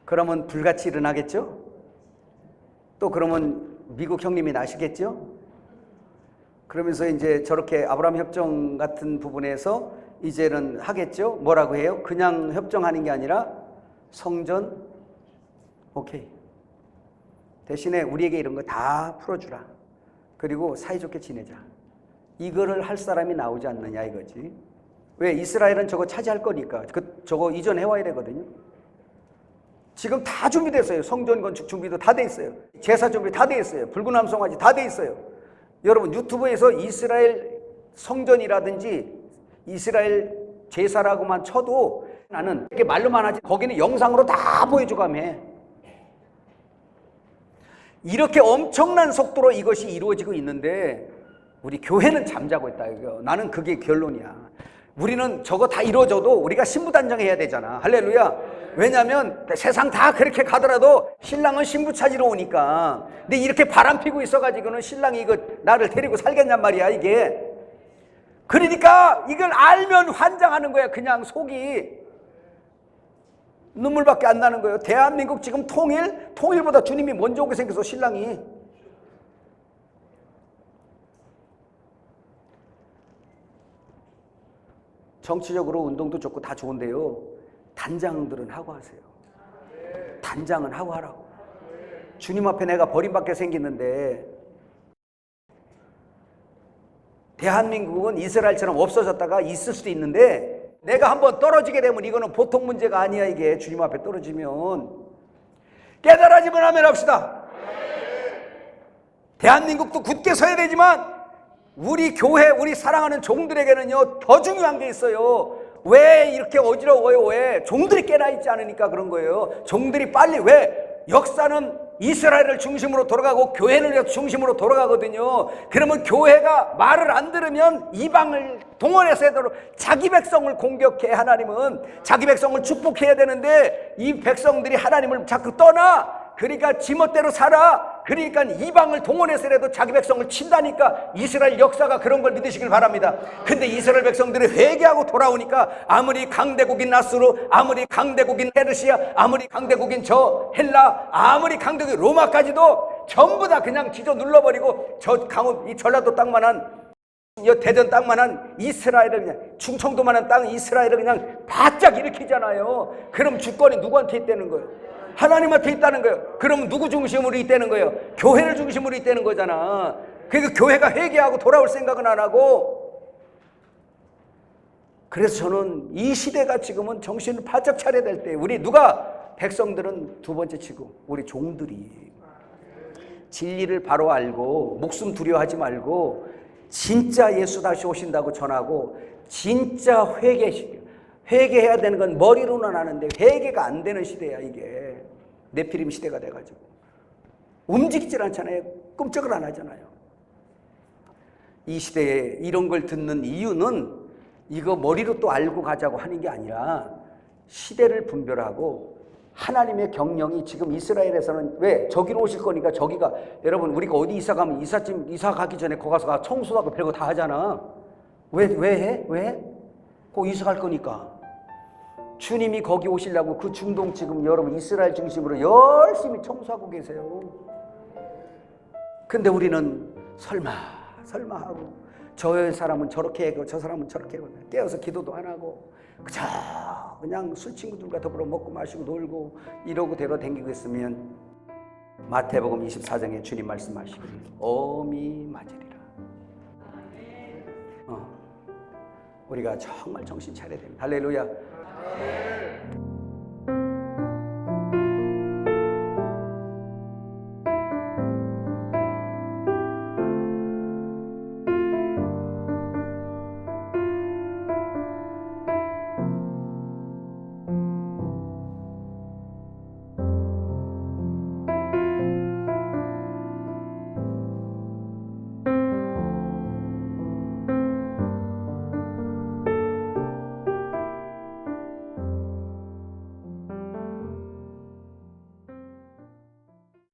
그러면 불같이 일어나겠죠? 또 그러면 미국 형님이 나시겠죠? 그러면서 이제 저렇게 아브라함 협정 같은 부분에서 이제는 하겠죠? 뭐라고 해요? 그냥 협정하는 게 아니라 성전 오케이. 대신에 우리에게 이런 거 다 풀어주라. 그리고 사이좋게 지내자. 이거를 할 사람이 나오지 않느냐 이거지. 왜? 이스라엘은 저거 차지할 거니까. 저거 이전해 와야 되거든요. 지금 다 준비됐어요. 성전 건축 준비도 다 돼 있어요. 제사 준비 다 돼 있어요. 불구남 송아지 다 돼 있어요. 여러분 유튜브에서 이스라엘 성전이라든지 이스라엘 제사라고만 쳐도 나는 이렇게 말로만 하지 거기는 영상으로 다 보여주가며 이렇게 엄청난 속도로 이것이 이루어지고 있는데 우리 교회는 잠자고 있다 이거. 나는 그게 결론이야. 우리는 저거 다 이루어져도 우리가 신부단장해야 되잖아. 할렐루야. 왜냐하면 세상 다 그렇게 가더라도 신랑은 신부 찾으러 오니까. 근데 이렇게 바람 피고 있어가지고는 신랑이 이거 나를 데리고 살겠냔 말이야 이게. 그러니까 이걸 알면 환장하는 거야. 그냥 속이 눈물밖에 안 나는 거예요. 대한민국 지금 통일보다 주님이 먼저 오게 생겨서 신랑이. 정치적으로 운동도 좋고 다 좋은데요. 단장들은 하고 하세요. 단장은 하고 하라고. 주님 앞에 내가 버림받게 생겼는데 대한민국은 이스라엘처럼 없어졌다가 있을 수도 있는데 내가 한번 떨어지게 되면 이거는 보통 문제가 아니야. 이게 주님 앞에 떨어지면 깨달아지면 하면 합시다. 대한민국도 굳게 서야 되지만 우리 교회, 우리 사랑하는 종들에게는요 더 중요한 게 있어요. 왜 이렇게 어지러워요? 왜? 종들이 깨나 있지 않으니까 그런 거예요. 종들이 빨리 왜? 역사는 이스라엘을 중심으로 돌아가고 교회를 중심으로 돌아가거든요. 그러면 교회가 말을 안 들으면 이방을 동원해서 해도록 자기 백성을 공격해. 하나님은 자기 백성을 축복해야 되는데 이 백성들이 하나님을 자꾸 떠나. 그러니까 지멋대로 살아. 그러니까 이방을 동원해서라도 자기 백성을 친다니까. 이스라엘 역사가 그런 걸 믿으시길 바랍니다. 근데 이스라엘 백성들이 회개하고 돌아오니까 아무리 강대국인 나스로, 아무리 강대국인 페르시아, 아무리 강대국인 저 헬라, 아무리 강대국인 로마까지도 전부 다 그냥 지져 눌러버리고 이 전라도 땅만한, 이 대전 땅만한 이스라엘을 그냥, 충청도만한 땅 이스라엘을 그냥 바짝 일으키잖아요. 그럼 주권이 누구한테 있다는 거예요? 하나님한테 있다는 거예요. 그럼 누구 중심으로 있다는 거예요? 교회를 중심으로 있다는 거잖아. 그러니까 교회가 회개하고 돌아올 생각은 안 하고. 그래서 저는 이 시대가 지금은 정신을 바짝 차려야 될 때, 우리 누가, 백성들은 두 번째 치고 우리 종들이 진리를 바로 알고 목숨 두려워하지 말고 진짜 예수 다시 오신다고 전하고 진짜 회개해야 되는 건 머리로는 아는데 회개가 안 되는 시대야. 이게 네피림 시대가 돼가지고 움직이질 않잖아요. 꼼짝을 안 하잖아요. 이 시대에 이런 걸 듣는 이유는 이거 머리로 또 알고 가자고 하는 게 아니라 시대를 분별하고 하나님의 경영이 지금 이스라엘에서는 왜 저기로 오실 거니까 저기가, 여러분 우리가 어디 이사 가면 이사 가기 전에 거기 가서 청소하고 별거 다 하잖아. 왜 해? 왜? 거기 이사 갈 거니까. 주님이 거기 오시려고 그 중동 지금 여러분 이스라엘 중심으로 열심히 청소하고 계세요. 근데 우리는 설마 하고 저 사람은 저렇게 하고 저 사람은 저렇게 하고 깨어서 기도도 안 하고 그저 그냥 술 친구들과 더불어 먹고 마시고 놀고 이러고 대로 있으면 마태복음 24장에 주님 말씀하시길 어미 맞으리라. 우리가 정말 정신 차려야 됩니다. 할렐루야.